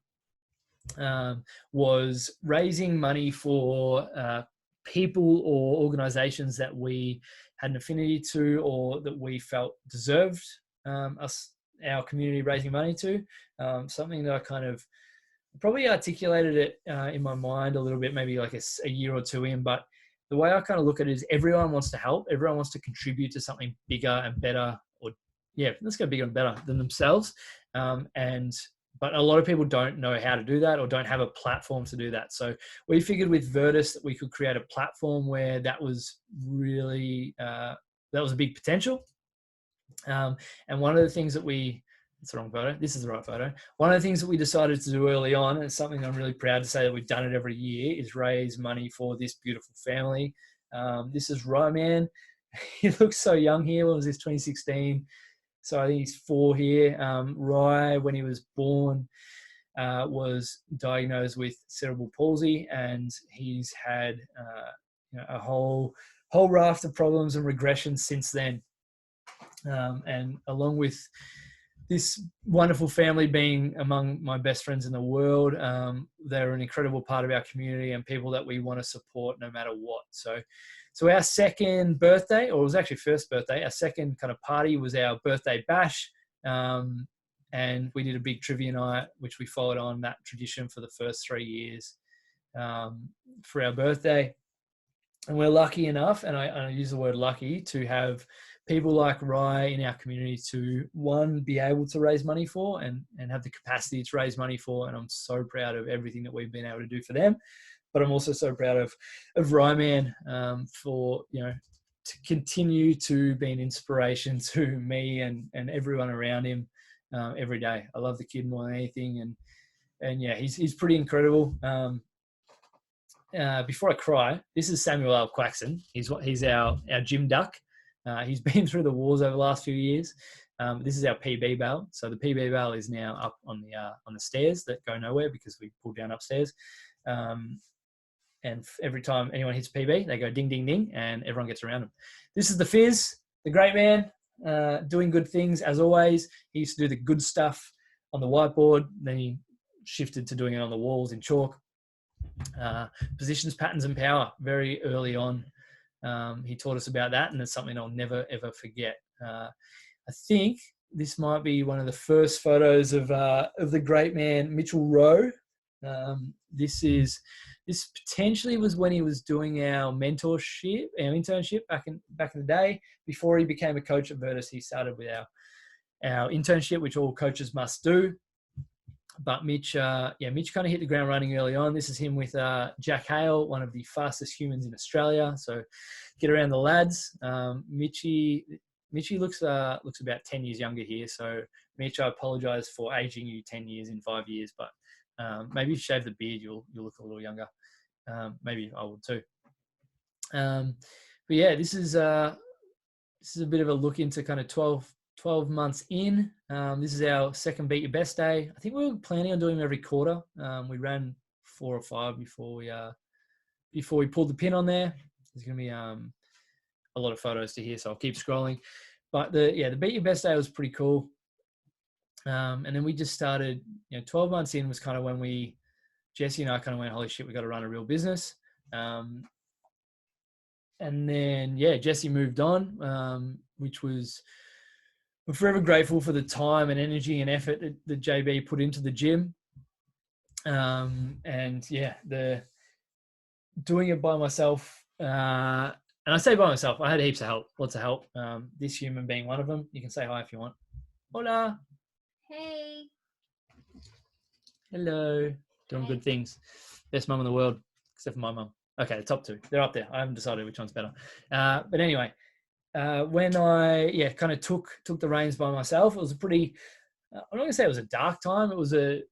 was raising money for people or organizations that we had an affinity to, or that we felt deserved our community raising money to. Something that I kind of probably articulated it in my mind a little bit, maybe like a year or two in, but the way I kind of look at it is everyone wants to help. Everyone wants to contribute to something bigger and better, let's go bigger and better than themselves. But a lot of people don't know how to do that, or don't have a platform to do that. So we figured with Virtus that we could create a platform where that was really, that was a big potential. And one of the things that it's the wrong photo. This is the right photo. One of the things that we decided to do early on, and it's something I'm really proud to say that we've done it every year, is raise money for this beautiful family. This is Ryman. He looks so young here. When was this? 2016. So I think he's 4 here. Rye, when he was born, was diagnosed with cerebral palsy, and he's had a whole raft of problems and regressions since then. And along with this wonderful family being among my best friends in the world, they're an incredible part of our community and people that we want to support no matter what. So So our second birthday, or it was actually first birthday, our second kind of party was our birthday bash. And we did a big trivia night, which we followed on that tradition for the first 3 years for our birthday. And we're lucky enough, and I use the word lucky, to have people like Rye in our community to, one, be able to raise money for and have the capacity to raise money for. And I'm so proud of everything that we've been able to do for them. But I'm also so proud of Rye Man for, to continue to be an inspiration to me and everyone around him every day. I love the kid more than anything. And yeah, he's pretty incredible. Before I cry, this is Samuel L. Quaxon. He's our gym duck. He's been through the wars over the last few years. This is our PB bell. So the PB bell is now up on the stairs that go nowhere because we pulled down upstairs. And every time anyone hits PB, they go ding, ding, ding, and everyone gets around them. This is the Fizz, the great man, doing good things as always. He used to do the good stuff on the whiteboard. Then he shifted to doing it on the walls in chalk. Positions, patterns, and power very early on. He taught us about that, and it's something I'll never, ever forget. I think this might be one of the first photos of the great man, Mitchell Rowe. This potentially was when he was doing our mentorship, our internship back in the day. Before he became a coach at Virtus, he started with our internship, which all coaches must do. But Mitch kind of hit the ground running early on. This is him with Jack Hale, one of the fastest humans in Australia. So get around the lads. Mitchy looks about 10 years younger here. So Mitch, I apologize for aging you 10 years in 5 years, but maybe if you shave the beard, you'll look a little younger. Maybe I will too. But yeah, this is a bit of a look into kind of 12 months in. This is our second Beat Your Best day. I think we were planning on doing them every quarter. We ran 4 or 5 before we pulled the pin on there. There's going to be a lot of photos to here, so I'll keep scrolling. But the Beat Your Best day was pretty cool. And then we just started, 12 months in was kind of when Jesse and I kind of went, holy shit, we got to run a real business. And then, Jesse moved on, which was, we're forever grateful for the time and energy and effort that JB put into the gym. The doing it by myself. And I say by myself, I had heaps of help, lots of help. This human being one of them. You can say hi if you want. Hola. Hey. Hello. Doing good things. Best mum in the world, except for my mum. Okay, the top 2. They're up there. I haven't decided which one's better. But anyway, when I kind of took the reins by myself, it was a pretty, I'm not gonna say it was a dark time. It was a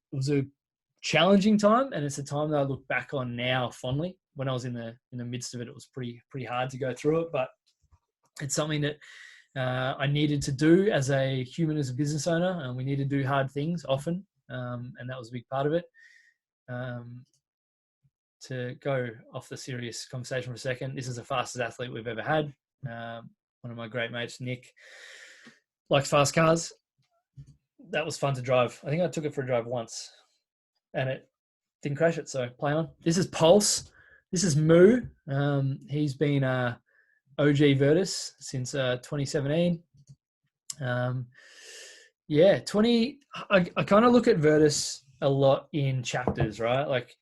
challenging time, and it's a time that I look back on now fondly. When I was in the midst of it, it was pretty hard to go through it, but it's something that I needed to do as a human, as a business owner, and we need to do hard things often, and that was a big part of it. To go off the serious conversation for a second, this is the fastest athlete we've ever had. One of my great mates, Nick, likes fast cars. That was fun to drive. I think I took it for a drive once, and it didn't crash it, so play on. This is Pulse. This is Moo. He's been OG Virtus since 2017. I kind of look at Virtus a lot in chapters, right? Like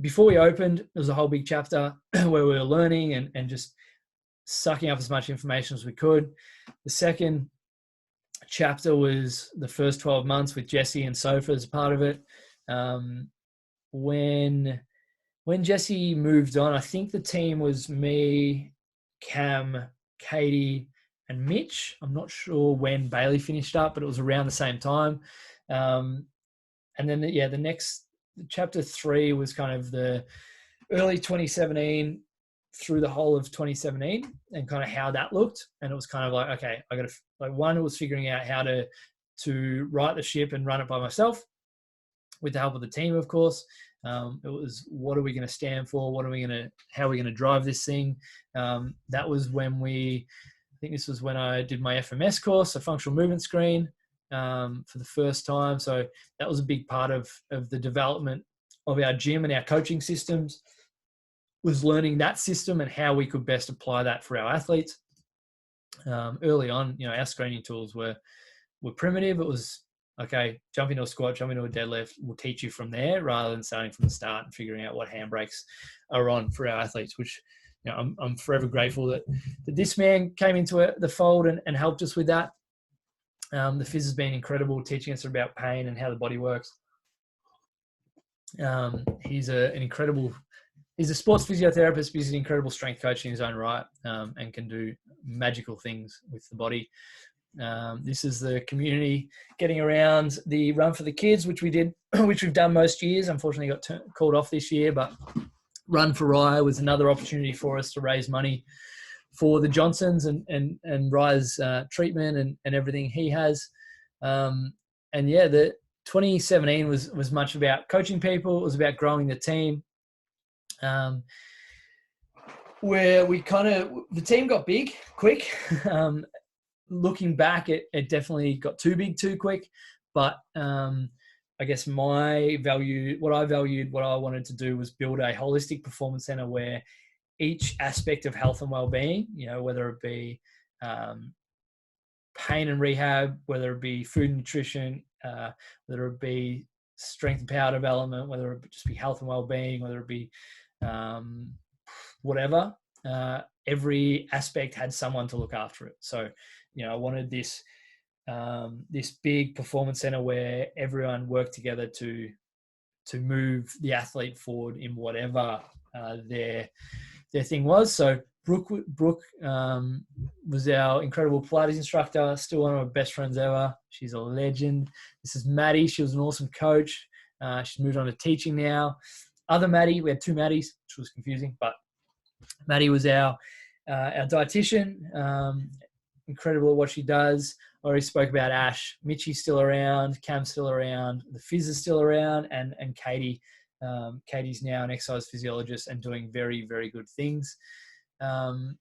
before we opened, there was a whole big chapter where we were learning and just sucking up as much information as we could. The second chapter was the first 12 months with Jesse and Sofa as part of it. When Jesse moved on, I think the team was me, Cam, Katie, and Mitch. I'm not sure when Bailey finished up, but it was around the same time. And then the next chapter 3 was kind of the early 2017 through the whole of 2017 and kind of how that looked. And it was kind of like, okay, I got to, one was figuring out how to right the ship and run it by myself with the help of the team, of course. It was, what are we going to stand for? How are we going to drive this thing? That was when I think this was when I did my FMS course, a functional movement screen, for the first time. So that was a big part of the development of our gym and our coaching systems. was learning that system and how we could best apply that for our athletes. Early on, our screening tools were primitive. It was, okay, jump into a squat, jump into a deadlift. We'll teach you from there rather than starting from the start and figuring out what handbrakes are on for our athletes, which I'm forever grateful that this man came into the fold and helped us with that. The phys has been incredible, teaching us about pain and how the body works. He's a sports physiotherapist, but he's an incredible strength coach in his own right, and can do magical things with the body. This is the community getting around the Run for the Kids, which we've done most years. Unfortunately, got called off this year, but Run for Rye was another opportunity for us to raise money for the Johnsons and Rye's treatment and everything he has. The 2017 was much about coaching people. It was about growing the team. Where the team got big quick. Looking back, it definitely got too big too quick. But I guess what I wanted to do was build a holistic performance center where each aspect of health and well-being, whether it be pain and rehab, whether it be food and nutrition, whether it be strength and power development, whether it just be health and well-being, whether it be whatever, every aspect had someone to look after it. So, I wanted this big performance center where everyone worked together to move the athlete forward in whatever their thing was. So Brooke was our incredible Pilates instructor, still one of my best friends ever. She's a legend. This is Maddie. She was an awesome coach. She's moved on to teaching now. Other Maddie, we had two Maddies, which was confusing, but Maddie was our dietitian. Incredible at what she does. I already spoke about Ash. Mitchie's still around. Cam's still around. The Fizz is still around. And Katie. Katie's now an exercise physiologist and doing very, very good things. It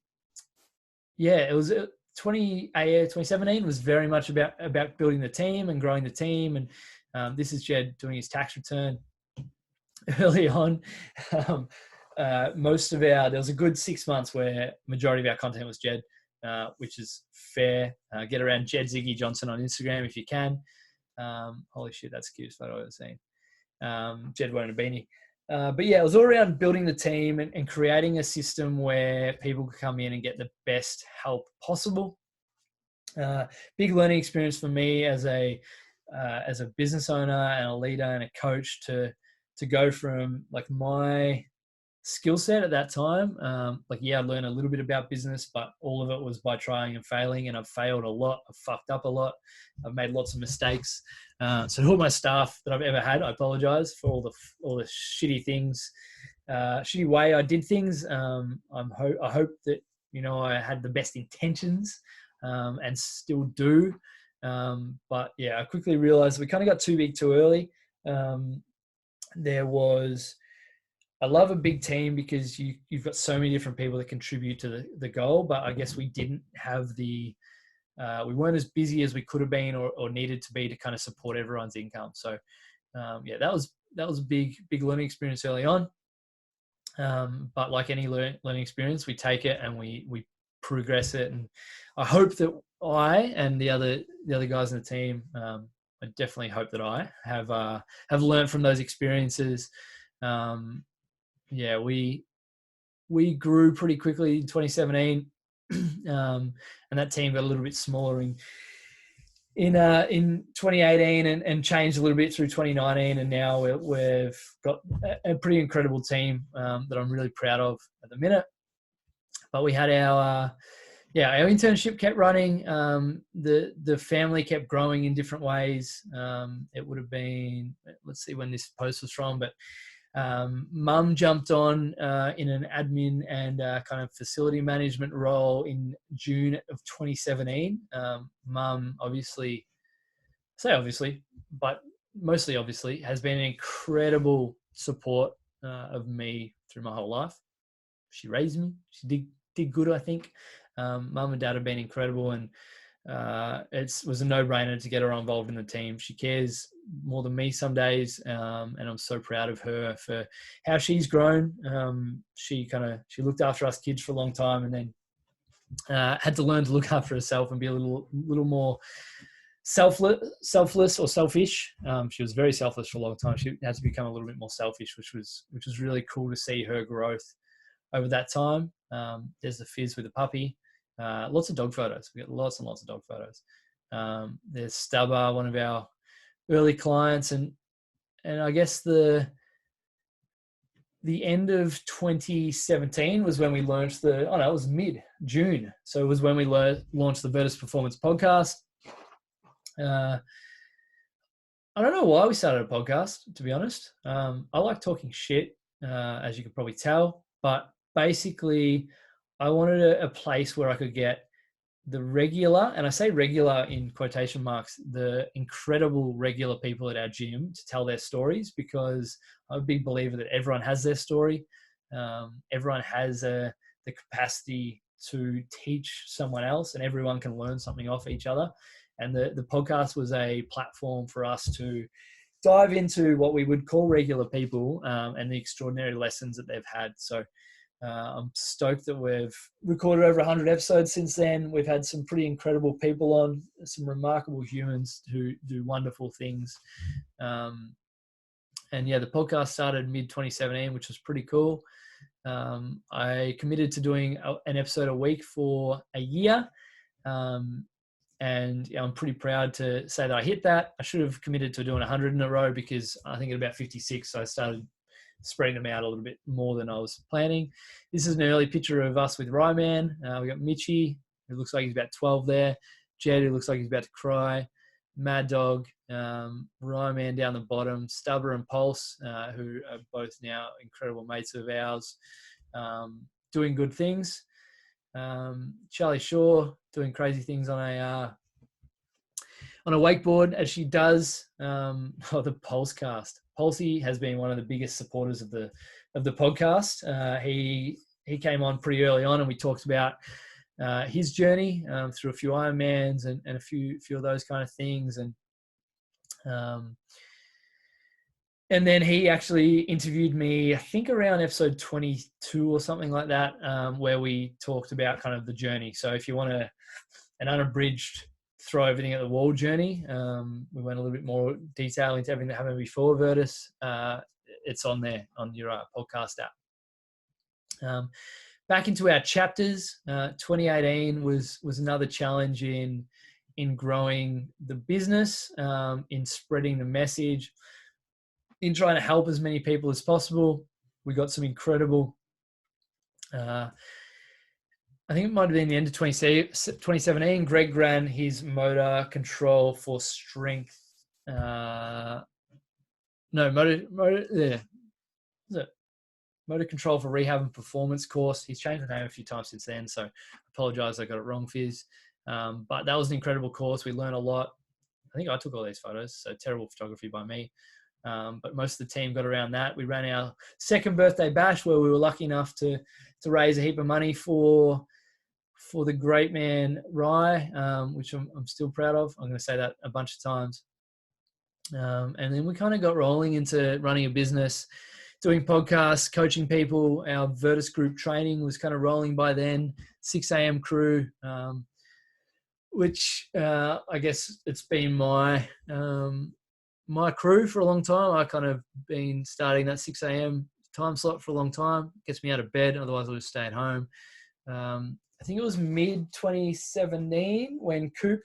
was 2017 was very much about building the team and growing the team. And this is Jed doing his tax return early on. There was a good 6 months where majority of our content was Jed, which is fair. Get around Jed Ziggy Johnson on Instagram if you can. Holy shit, that's the cutest photo I've ever seen. Jed wearing a beanie. It was all around building the team and creating a system where people could come in and get the best help possible. Big learning experience for me as a business owner and a leader and a coach to go from like my skill set at that time. I learned a little bit about business, but all of it was by trying and failing, and I've failed a lot. I've fucked up a lot. I've made lots of mistakes. So to all my staff that I've ever had, I apologize for all the shitty things, shitty way I did things. I hope that, I had the best intentions, and still do. I quickly realized we kind of got too big too early. I love a big team because you've got so many different people that contribute to the goal, but I guess we didn't have we weren't as busy as we could have been or needed to be to kind of support everyone's income. So that was a big learning experience early on. But like any learning experience, we take it and we progress it. And I hope that I and the other guys in the team, I definitely hope that I have learned from those experiences. We grew pretty quickly in 2017, and that team got a little bit smaller in 2018 and changed a little bit through 2019, and now we've got a pretty incredible team that I'm really proud of at the minute. But we had our internship kept running. The family kept growing in different ways. It would have been, let's see when this post was from, but Mum jumped on in an admin and kind of facility management role in June of 2017. Mum obviously, but mostly obviously, has been an incredible support of me through my whole life. She raised me. She did good, I think. Mum and Dad have been incredible, and it was a no-brainer to get her involved in the team. She cares more than me some days. And I'm so proud of her for how she's grown. She looked after us kids for a long time, and then had to learn to look after herself and be a little more selfless or selfish. She was very selfless for a long time. She had to become a little bit more selfish, which was really cool to see her growth over that time. There's the Fizz with the puppy. Lots of dog photos. We got lots and lots of dog photos. There's Stubber, one of our early clients, and I guess the end of 2017 was when we launched it was mid-June. So it was when we launched the Virtus Performance podcast. I don't know why we started a podcast, to be honest. I like talking shit, as you could probably tell, but basically I wanted a place where I could get the regular, and I say regular in quotation marks, the incredible regular people at our gym to tell their stories, because I'm a big believer that everyone has their story. Everyone has the capacity to teach someone else, and everyone can learn something off each other. And the podcast was a platform for us to dive into what we would call regular people, and the extraordinary lessons that they've had. So I'm stoked that we've recorded over 100 episodes since then. We've had some pretty incredible people on, some remarkable humans who do wonderful things. And yeah, the podcast started mid-2017, which was pretty cool. I committed to doing an episode a week for a year. And I'm pretty proud to say that I hit that. I should have committed to doing 100 in a row, because I think at about 56, I started spreading them out a little bit more than I was planning. This is an early picture of us with Ryman. We got Mitchie, who looks like he's about 12 there. Jed, who looks like he's about to cry. Mad Dog, Ryman down the bottom. Stubber and Pulse, who are both now incredible mates of ours, doing good things. Charlie Shaw doing crazy things on a wakeboard, as she does. The Pulse cast. Pulsey has been one of the biggest supporters of the podcast. He came on pretty early on, and we talked about his journey through a few Ironmans and a few of those kind of things. And then he actually interviewed me, I think around episode 22 or something like that, where we talked about kind of the journey. So if you want an unabridged throw everything at the wall journey, we went a little bit more detail into everything that happened before Virtus. It's on there on your podcast app. Back into our chapters, 2018 was another challenge in growing the business, in spreading the message, in trying to help as many people as possible. We got some incredible, I think it might have been the end of 2017. Greg ran his motor control for strength. Motor control for rehab and performance course. He's changed the name a few times since then, so I apologize, I got it wrong, Fizz. But that was an incredible course. We learned a lot. I think I took all these photos, so terrible photography by me. But most of the team got around that. We ran our second birthday bash, where we were lucky enough to raise a heap of money for the great man Rye, which I'm still proud of. I'm going to say that a bunch of times. And then we kind of got rolling into running a business, doing podcasts, coaching people. Our Virtus group training was kind of rolling by then. 6 a.m. crew, which I guess it's been my crew for a long time. I kind of been starting that 6 a.m. time slot for a long time. Gets me out of bed, otherwise I'll just stay at home. I think it was mid-2017 when Coop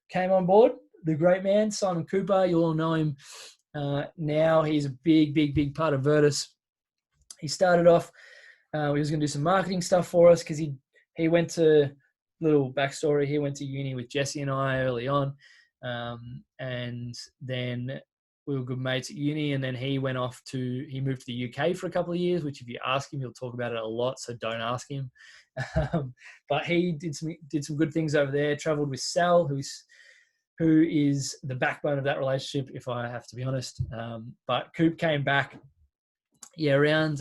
came on board, the great man, Simon Cooper. You all know him now. He's a big part of Virtus. He started off, he was going to do some marketing stuff for us, because he went to, little backstory, he went to uni with Jesse and I early on. And then we were good mates at uni, and then he moved to the UK for a couple of years, which if you ask him, he'll talk about it a lot, so don't ask him. But he did some good things over there, traveled with Sal, who is the backbone of that relationship, if I have to be honest. But Coop came back, around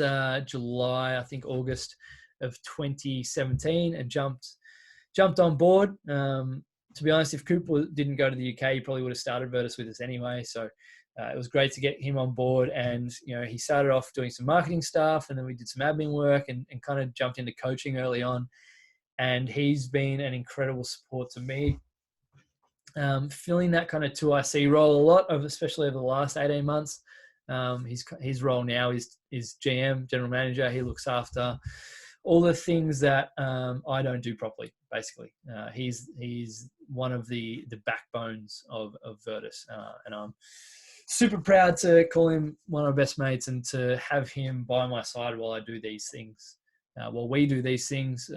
July, I think August of 2017, and jumped on board. to be honest, if Coop didn't go to the UK, he probably would have started Virtus with us anyway. So it was great to get him on board. And, he started off doing some marketing stuff, and then we did some admin work and kind of jumped into coaching early on. And he's been an incredible support to me, filling that kind of 2IC role a lot, especially over the last 18 months. His role now is GM, general manager. He looks after all the things that I don't do properly, basically. He's one of the backbones of Virtus, and I'm super proud to call him one of my best mates and to have him by my side while I do these things. While we do these things,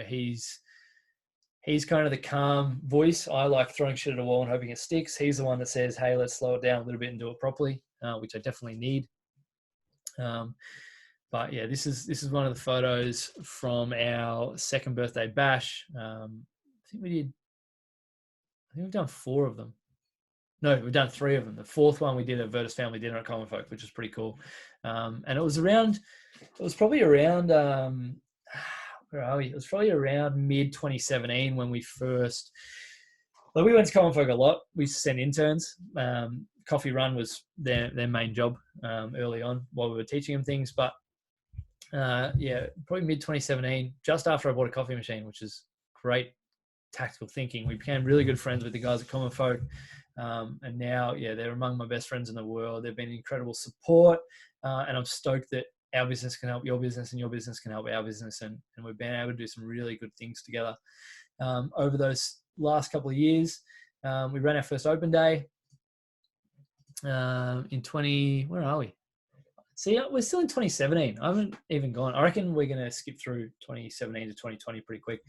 he's kind of the calm voice. I like throwing shit at a wall and hoping it sticks. He's the one that says, hey, let's slow it down a little bit and do it properly, which I definitely need. But yeah, this is one of the photos from our second birthday bash. I think we've done 4 of them. No, we've done 3 of them. The 4th one we did a Virtus family dinner at Common Folk, which was pretty cool. And it was probably around where are we? It was probably around mid 2017 when we first. Well, we went to Common Folk a lot. We used to send interns. Coffee run was their main job early on while we were teaching them things. But probably mid 2017, just after I bought a coffee machine, which is great tactical thinking. We became really good friends with the guys at Common Folk. And now, they're among my best friends in the world. They've been incredible support. And I'm stoked that our business can help your business and your business can help our business. And we've been able to do some really good things together. Over those last couple of years, we ran our first open day where are we? See, we're still in 2017. I haven't even gone. I reckon we're going to skip through 2017 to 2020 pretty quick.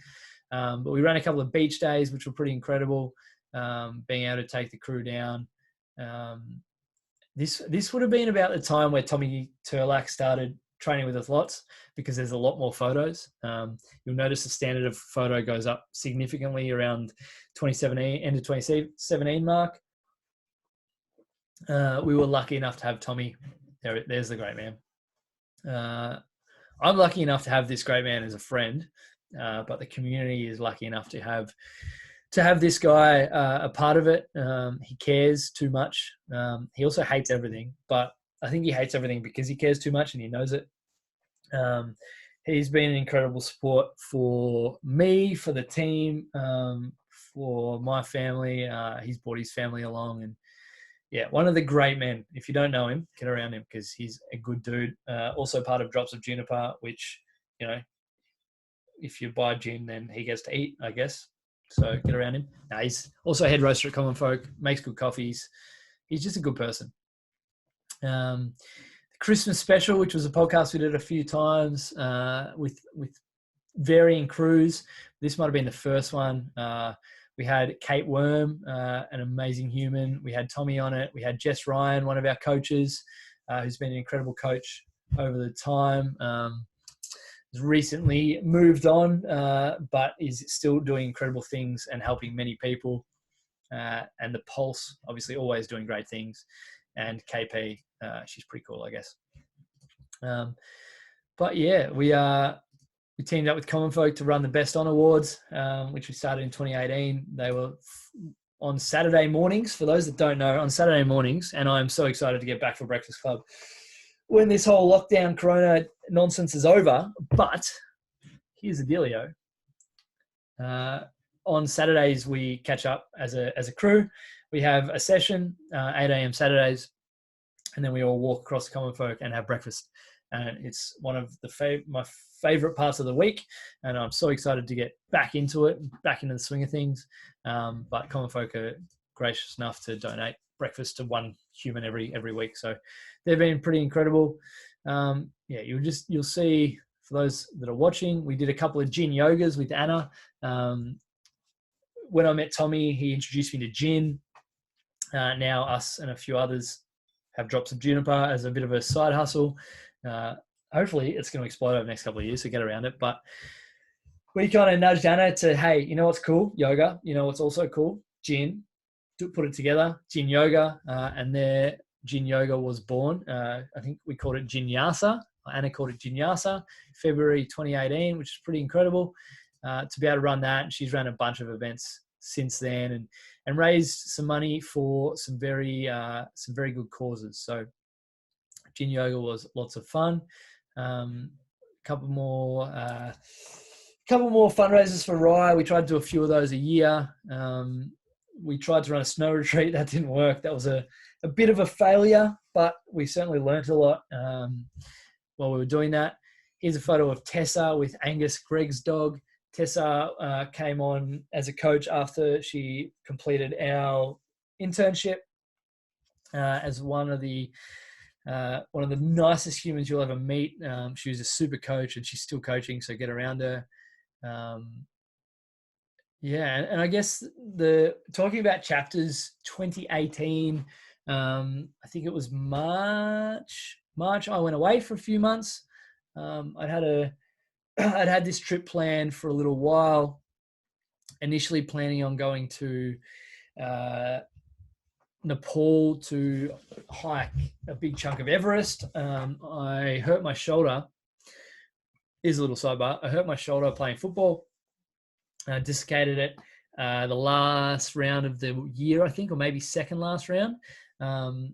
But we ran a couple of beach days, which were pretty incredible. Being able to take the crew down. This would have been about the time where Tommy Turlack started training with us lots, because there's a lot more photos. You'll notice the standard of photo goes up significantly around 2017, end of 2017 mark. We were lucky enough to have Tommy. There's the great man. I'm lucky enough to have this great man as a friend, but the community is lucky enough to have this guy a part of it. He cares too much. He also hates everything, but I think he hates everything because he cares too much and he knows it. He's been an incredible support for me, for the team, for my family. He's brought his family along, and one of the great men. If you don't know him, get around him because he's a good dude. Also part of Drops of Juniper, which, if you buy gin, then he gets to eat, I guess. So get around him. He's also a head roaster at Common Folk, makes good coffees. He's just a good person. The Christmas special, which was a podcast we did a few times with varying crews. This might have been the first one. We had Kate Worm, an amazing human. We had Tommy on it. We had Jess Ryan, one of our coaches, who's been an incredible coach over the time. Has recently moved on, but is still doing incredible things and helping many people. And the Pulse, obviously, always doing great things. And KP, she's pretty cool, I guess. But yeah, we teamed up with Common Folk to run the Best On Awards, which we started in 2018. They were on Saturday mornings. For those that don't know, on Saturday mornings, and I'm so excited to get back for Breakfast Club when this whole lockdown corona nonsense is over. But here's the dealio. On Saturdays, we catch up as a crew. We have a session, 8 a.m. Saturdays, and then we all walk across the Common Folk and have breakfast. And it's one of my favorite parts of the week. And I'm so excited to get back into it, back into the swing of things. But Common Folk are gracious enough to donate breakfast to one human every week. So they've been pretty incredible. You'll see, for those that are watching, we did a couple of gin yogas with Anna. When I met Tommy, he introduced me to gin. Now us and a few others have Drops of Juniper as a bit of a side hustle. Hopefully it's going to explode over the next couple of years, so get around it. But we kind of nudged Anna to, hey, you know what's cool? Yoga. You know what's also cool? Gin. Put it together, Gin Yoga. And there, Gin Yoga was born. I think we called it Jinyasa. Anna called it Jinyasa, February 2018, which is pretty incredible. To be able to run that. She's run a bunch of events since then, and raised some money for some very good causes. So Gin Yoga was lots of fun. Couple more fundraisers for Rye. We tried to do a few of those a year. We tried to run a snow retreat. That didn't work. That was a bit of a failure, but we certainly learnt a lot while we were doing that. Here's a photo of Tessa with Angus, Greg's dog. Tessa came on as a coach after she completed our internship as one of the nicest humans you'll ever meet. She was a super coach, and she's still coaching, so get around her. And I guess talking about chapters 2018, I think it was March, I went away for a few months. I'd had this trip planned for a little while, initially planning on going to Nepal to hike a big chunk of Everest. I hurt my shoulder. Here's a little sidebar. I hurt my shoulder playing football. Dislocated it the last round of the year, I think, or maybe second last round of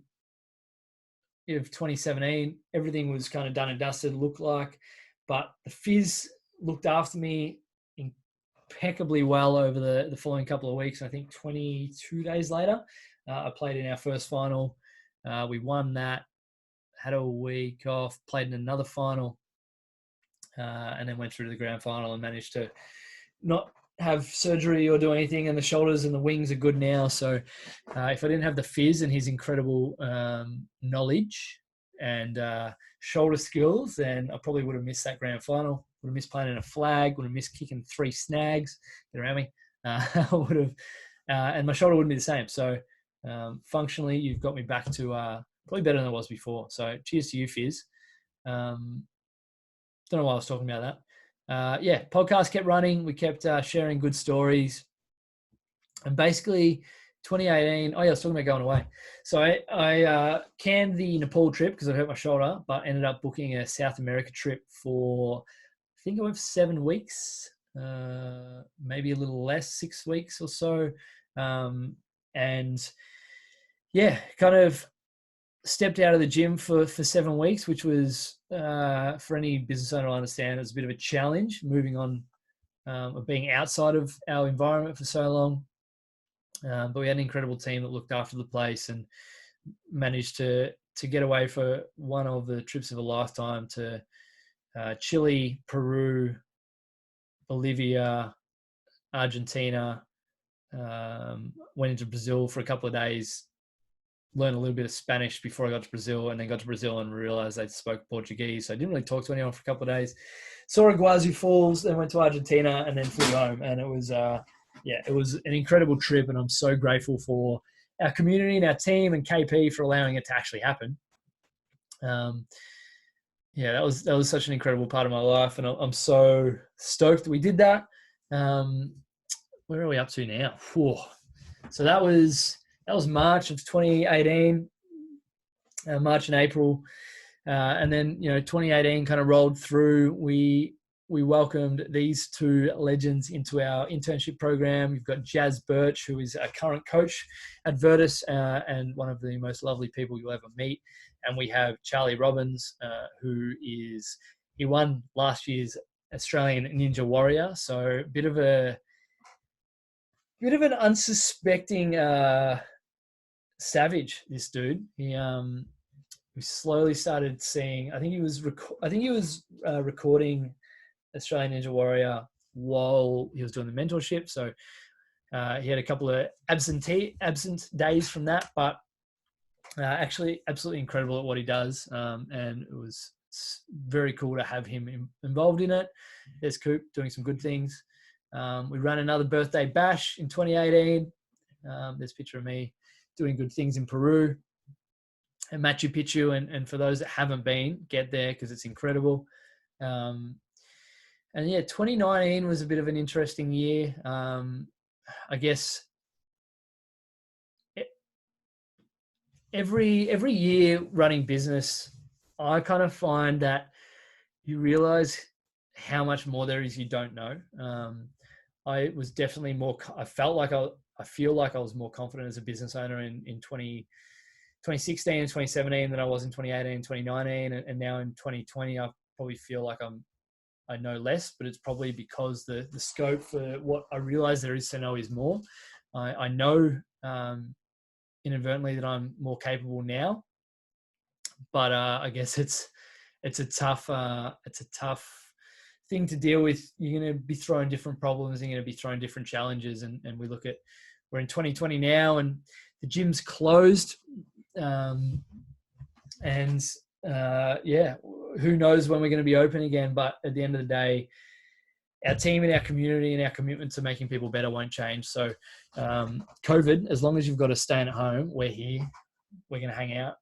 2017. Everything was kind of done and dusted, looked like, but the phys looked after me impeccably well over the following couple of weeks. I think 22 days later, I played in our first final. We won that, had a week off, played in another final, and then went through to the grand final and managed to not have surgery or do anything, and the shoulders and the wings are good now. So if I didn't have the phys and his incredible knowledge and shoulder skills, then I probably would have missed that grand final, would have missed playing in a flag, would have missed kicking 3 snags, get around me, would have, and my shoulder wouldn't be the same. So functionally, you've got me back to probably better than it was before. So cheers to you, Phys. Don't know why I was talking about that. Podcast kept running. We kept sharing good stories. And basically 2018, I was talking about going away. So I canned the Nepal trip because I hurt my shoulder, but ended up booking a South America trip for, I think I went for 7 weeks, maybe a little less, 6 weeks or so. Kind of stepped out of the gym for 7 weeks, which was, for any business owner, I understand, it was a bit of a challenge moving on, of being outside of our environment for so long. But we had an incredible team that looked after the place and managed to get away for one of the trips of a lifetime to Chile, Peru, Bolivia, Argentina, went into Brazil for a couple of days, learned a little bit of Spanish before I got to Brazil, and then got to Brazil and realized they spoke Portuguese. So I didn't really talk to anyone for a couple of days. Saw Iguazu Falls, then went to Argentina, and then flew home. And it was, it was an incredible trip, and I'm so grateful for our community and our team and KP for allowing it to actually happen. That was such an incredible part of my life, and I'm so stoked that we did that. Where are we up to now? Whew. So that was March of 2018, March and April. And then, 2018 kind of rolled through. We welcomed these 2 legends into our internship program. We've got Jazz Birch, who is a current coach at Virtus, and one of the most lovely people you'll ever meet. And we have Charlie Robbins, he won last year's Australian Ninja Warrior. So a bit of an unsuspecting savage, this dude. We slowly started seeing, I think he was recording Australian Ninja Warrior while he was doing the mentorship. So he had a couple of absent days from that, but actually absolutely incredible at what he does. And it was very cool to have him involved in it. There's Coop doing some good things. We ran another birthday bash in 2018. There's a picture of me doing good things in Peru and Machu Picchu. And for those that haven't been, get there because it's incredible. 2019 was a bit of an interesting year. I guess every year running business, I kind of find that you realize how much more there is you don't know. I was definitely more, I feel like I was more confident as a business owner in 2016 and 2017 than I was in 2018 and 2019. And now in 2020, I probably feel like I know less, but it's probably because the scope for what I realize there is to know is more. I know inadvertently that I'm more capable now, but I guess it's a tough thing to deal with. You're going to be thrown different problems. You're going to be thrown different challenges. And we're in 2020 now, and the gym's closed. Who knows when we're going to be open again? But at the end of the day, our team and our community and our commitment to making people better won't change. So COVID, as long as you've got to stay at home, we're here. We're going to hang out.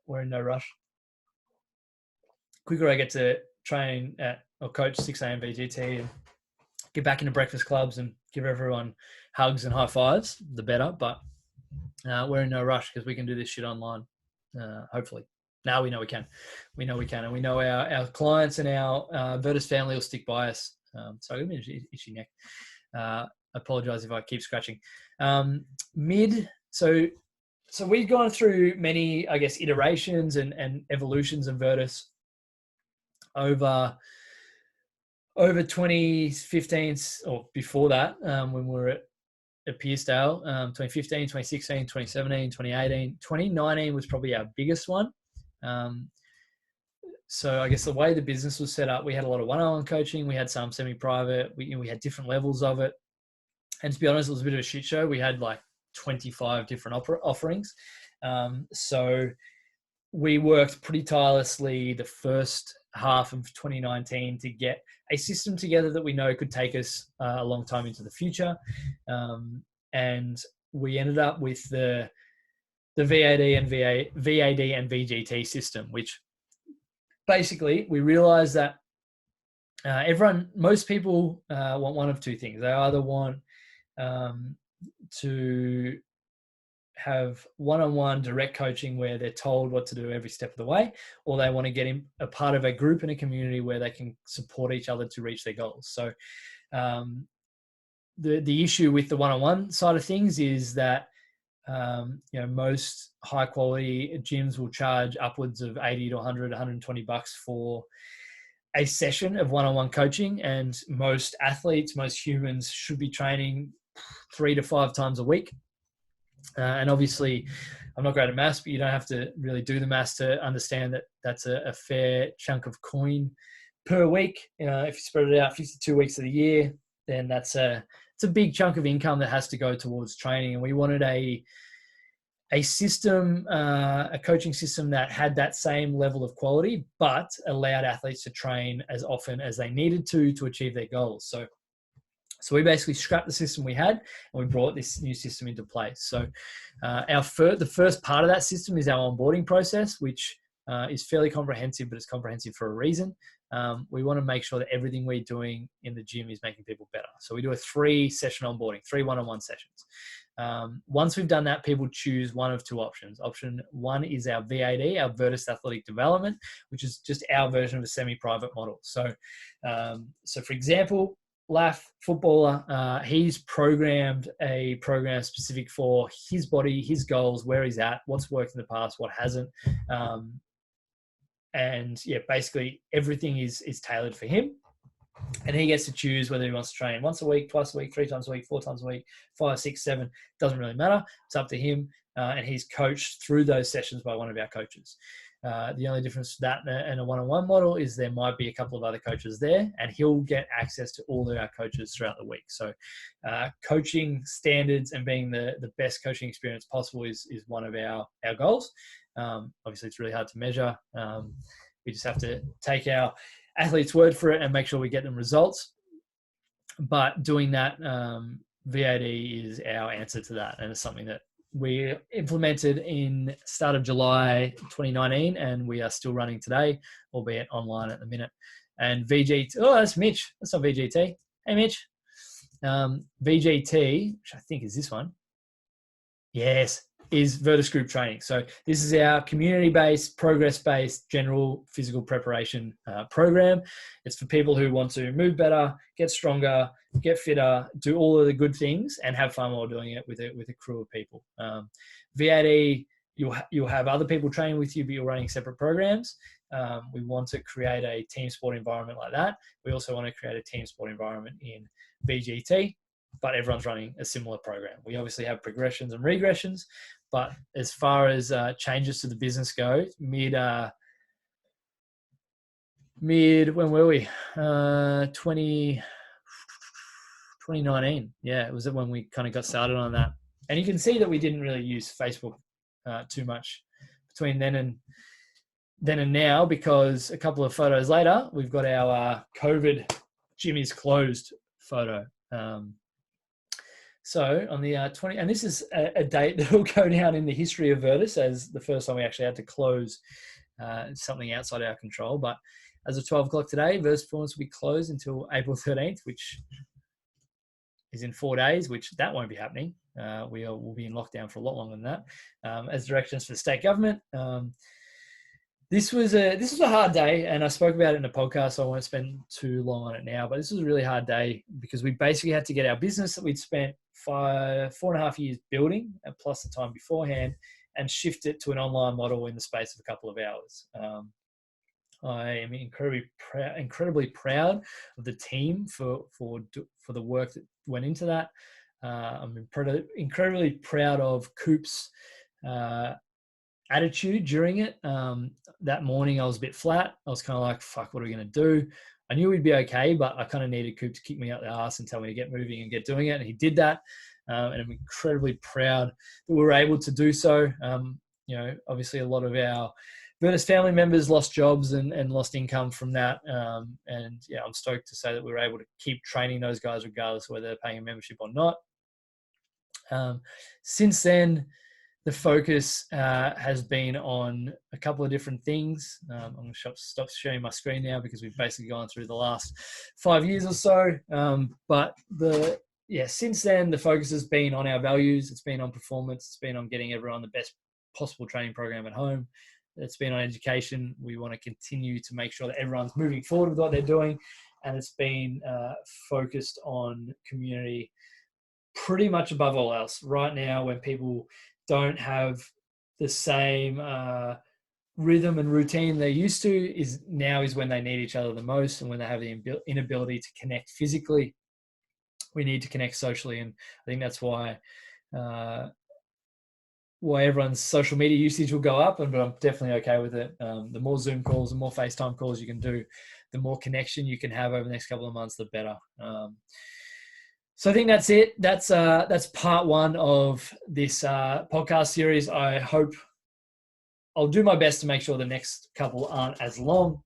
We're in no rush. Quicker I get to train or coach 6 a.m. VGT and get back into breakfast clubs and give everyone hugs and high fives, the better. But we're in no rush because we can do this shit online, hopefully. Now we know we can. And we know our clients and our Virtus family will stick by us. So I'm going to itchy neck. I apologize if I keep scratching. So we've gone through many, I guess, iterations and evolutions of Virtus over 2015 or before that, when we were at Pearsdale, 2015, 2016, 2017, 2018, 2019 was probably our biggest one. So I guess the way the business was set up, we had a lot of one-on-one coaching. We had some semi-private. We had different levels of it. And to be honest, it was a bit of a shit show. We had like 25 different offerings. So we worked pretty tirelessly the first half of 2019 to get a system together that we know could take us a long time into the future. And we ended up with the VAD and VGT system, which basically we realized that most people want one of two things. They either want to have one-on-one direct coaching where they're told what to do every step of the way, or they want to get in a part of a group and a community where they can support each other to reach their goals. So the issue with the one-on-one side of things is that most high quality gyms will charge upwards of 80 to 100, 120 bucks for a session of one-on-one coaching. And most athletes, most humans should be training 3 to 5 times a week. And obviously I'm not great at maths, but you don't have to really do the maths to understand that that's a fair chunk of coin per week. If you spread it out 52 weeks of the year, then it's a big chunk of income that has to go towards training. And we wanted a system, a coaching system that had that same level of quality, but allowed athletes to train as often as they needed to achieve their goals. So we basically scrapped the system we had and we brought this new system into place. So the first part of that system is our onboarding process, which is fairly comprehensive, but it's comprehensive for a reason. We want to make sure that everything we're doing in the gym is making people better. So we do a 3-session onboarding, 3 one-on-one sessions. Once we've done that, people choose one of 2 options. Option 1 is our VAD, our Virtus Athletic Development, which is just our version of a semi-private model. So for example, Laf, footballer, he's programmed a program specific for his body, his goals, where he's at, what's worked in the past, what hasn't. Basically everything is tailored for him. And he gets to choose whether he wants to train once a week, twice a week, 3 times a week, 4 times a week, 5, 6, 7. Doesn't really matter. It's up to him. And he's coached through those sessions by one of our coaches. The only difference to that and a one-on-one model is there might be a couple of other coaches there, and he'll get access to all of our coaches throughout the week. So coaching standards and being the best coaching experience possible is one of our goals. Obviously, it's really hard to measure. We just have to take our athlete's word for it and make sure we get them results. But doing that, VAD is our answer to that, and it's something that we implemented in start of July 2019, and we are still running today, albeit online at the minute. And VGT, that's Mitch. That's not VGT. Hey, Mitch. VGT, which I think is this one. Yes, is Virtus Group Training. So this is our community-based, progress-based, general physical preparation program. It's for people who want to move better, get stronger, get fitter, do all of the good things, and have fun while doing it with a crew of people. VAD, you'll have other people training with you, but you're running separate programs. We want to create a team sport environment like that. We also want to create a team sport environment in VGT, but everyone's running a similar program. We obviously have progressions and regressions, but as far as changes to the business go, mid when were we? 2019. Yeah, it was when we kind of got started on that. And you can see that we didn't really use Facebook too much between then and now, because a couple of photos later, we've got our COVID gym is closed photo. So on the 20, and this is a date that will go down in the history of Virtus as the first time we actually had to close something outside our control. But as of 12 o'clock today, Virtus Performance will be closed until April 13th, which is in 4 days, which that won't be happening. We'll be in lockdown for a lot longer than that, as directions for the state government. This was a hard day, and I spoke about it in a podcast, so I won't spend too long on it now, but this was a really hard day because we basically had to get our business that we'd spent 4.5 years building, and plus the time beforehand, and shift it to an online model in the space of a couple of hours. I am incredibly proud of the team for the work that went into that. I'm incredibly proud of Coop's attitude during it. That morning I was a bit flat. I was kind of like, fuck, what are we going to do? I knew we'd be okay, but I kind of needed Coop to kick me out the arse and tell me to get moving and get doing it. And he did that. And I'm incredibly proud that we were able to do so. Obviously a lot of our Virtus family members lost jobs and lost income from that. And yeah, I'm stoked to say that we were able to keep training those guys regardless of whether they're paying a membership or not. Since then, the focus has been on a couple of different things. I'm going to stop sharing my screen now because we've basically gone through the last 5 years or so. Since then, the focus has been on our values. It's been on performance. It's been on getting everyone the best possible training program at home. It's been on education. We want to continue to make sure that everyone's moving forward with what they're doing. And it's been focused on community pretty much above all else. Right now, when people don't have the same rhythm and routine they used to, is when they need each other the most, and when they have the inability to connect physically, we need to connect socially. And I think that's why everyone's social media usage will go up, but I'm definitely okay with it. The more Zoom calls, the more FaceTime calls you can do, the more connection you can have over the next couple of months, the better. So I think that's it. That's part one of this podcast series. I hope I'll do my best to make sure the next couple aren't as long.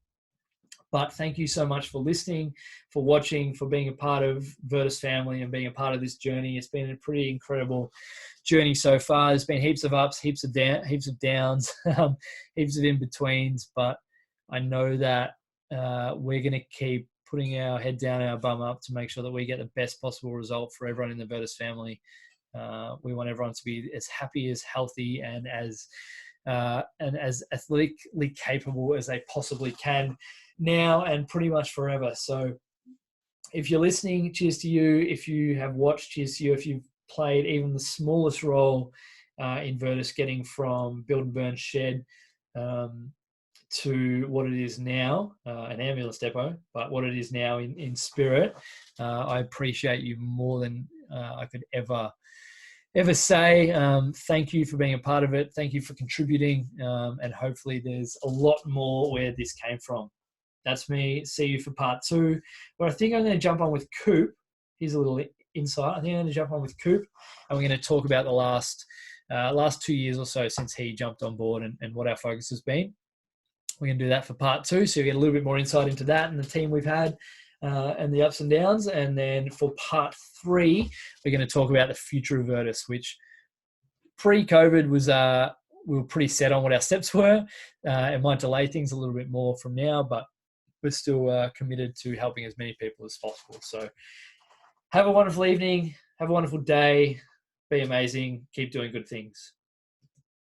But thank you so much for listening, for watching, for being a part of Virtus family and being a part of this journey. It's been a pretty incredible journey so far. There's been heaps of ups, heaps of downs, heaps of in-betweens. But I know that we're going to keep putting our head down, our bum up to make sure that we get the best possible result for everyone in the Virtus family. We want everyone to be as happy, as healthy, and as athletically capable as they possibly can now and pretty much forever. So if you're listening, cheers to you. If you have watched, cheers to you. If you've played even the smallest role in Virtus, getting from build and burn shed to what it is now, an ambulance depot, but what it is now in spirit, I appreciate you more than I could ever say. Thank you for being a part of it. Thank you for contributing. And hopefully there's a lot more where this came from. That's me. See you for part two. But I think I'm going to jump on with Coop. Here's a little insight. I think I'm going to jump on with Coop, and we're going to talk about the last 2 years or so since he jumped on board and what our focus has been. We're going to do that for part two, so you get a little bit more insight into that and the team we've had and the ups and downs. And then for part three, we're going to talk about the future of Virtus, which pre-COVID was we were pretty set on what our steps were. It might delay things a little bit more from now, but we're still committed to helping as many people as possible. So have a wonderful evening. Have a wonderful day. Be amazing. Keep doing good things.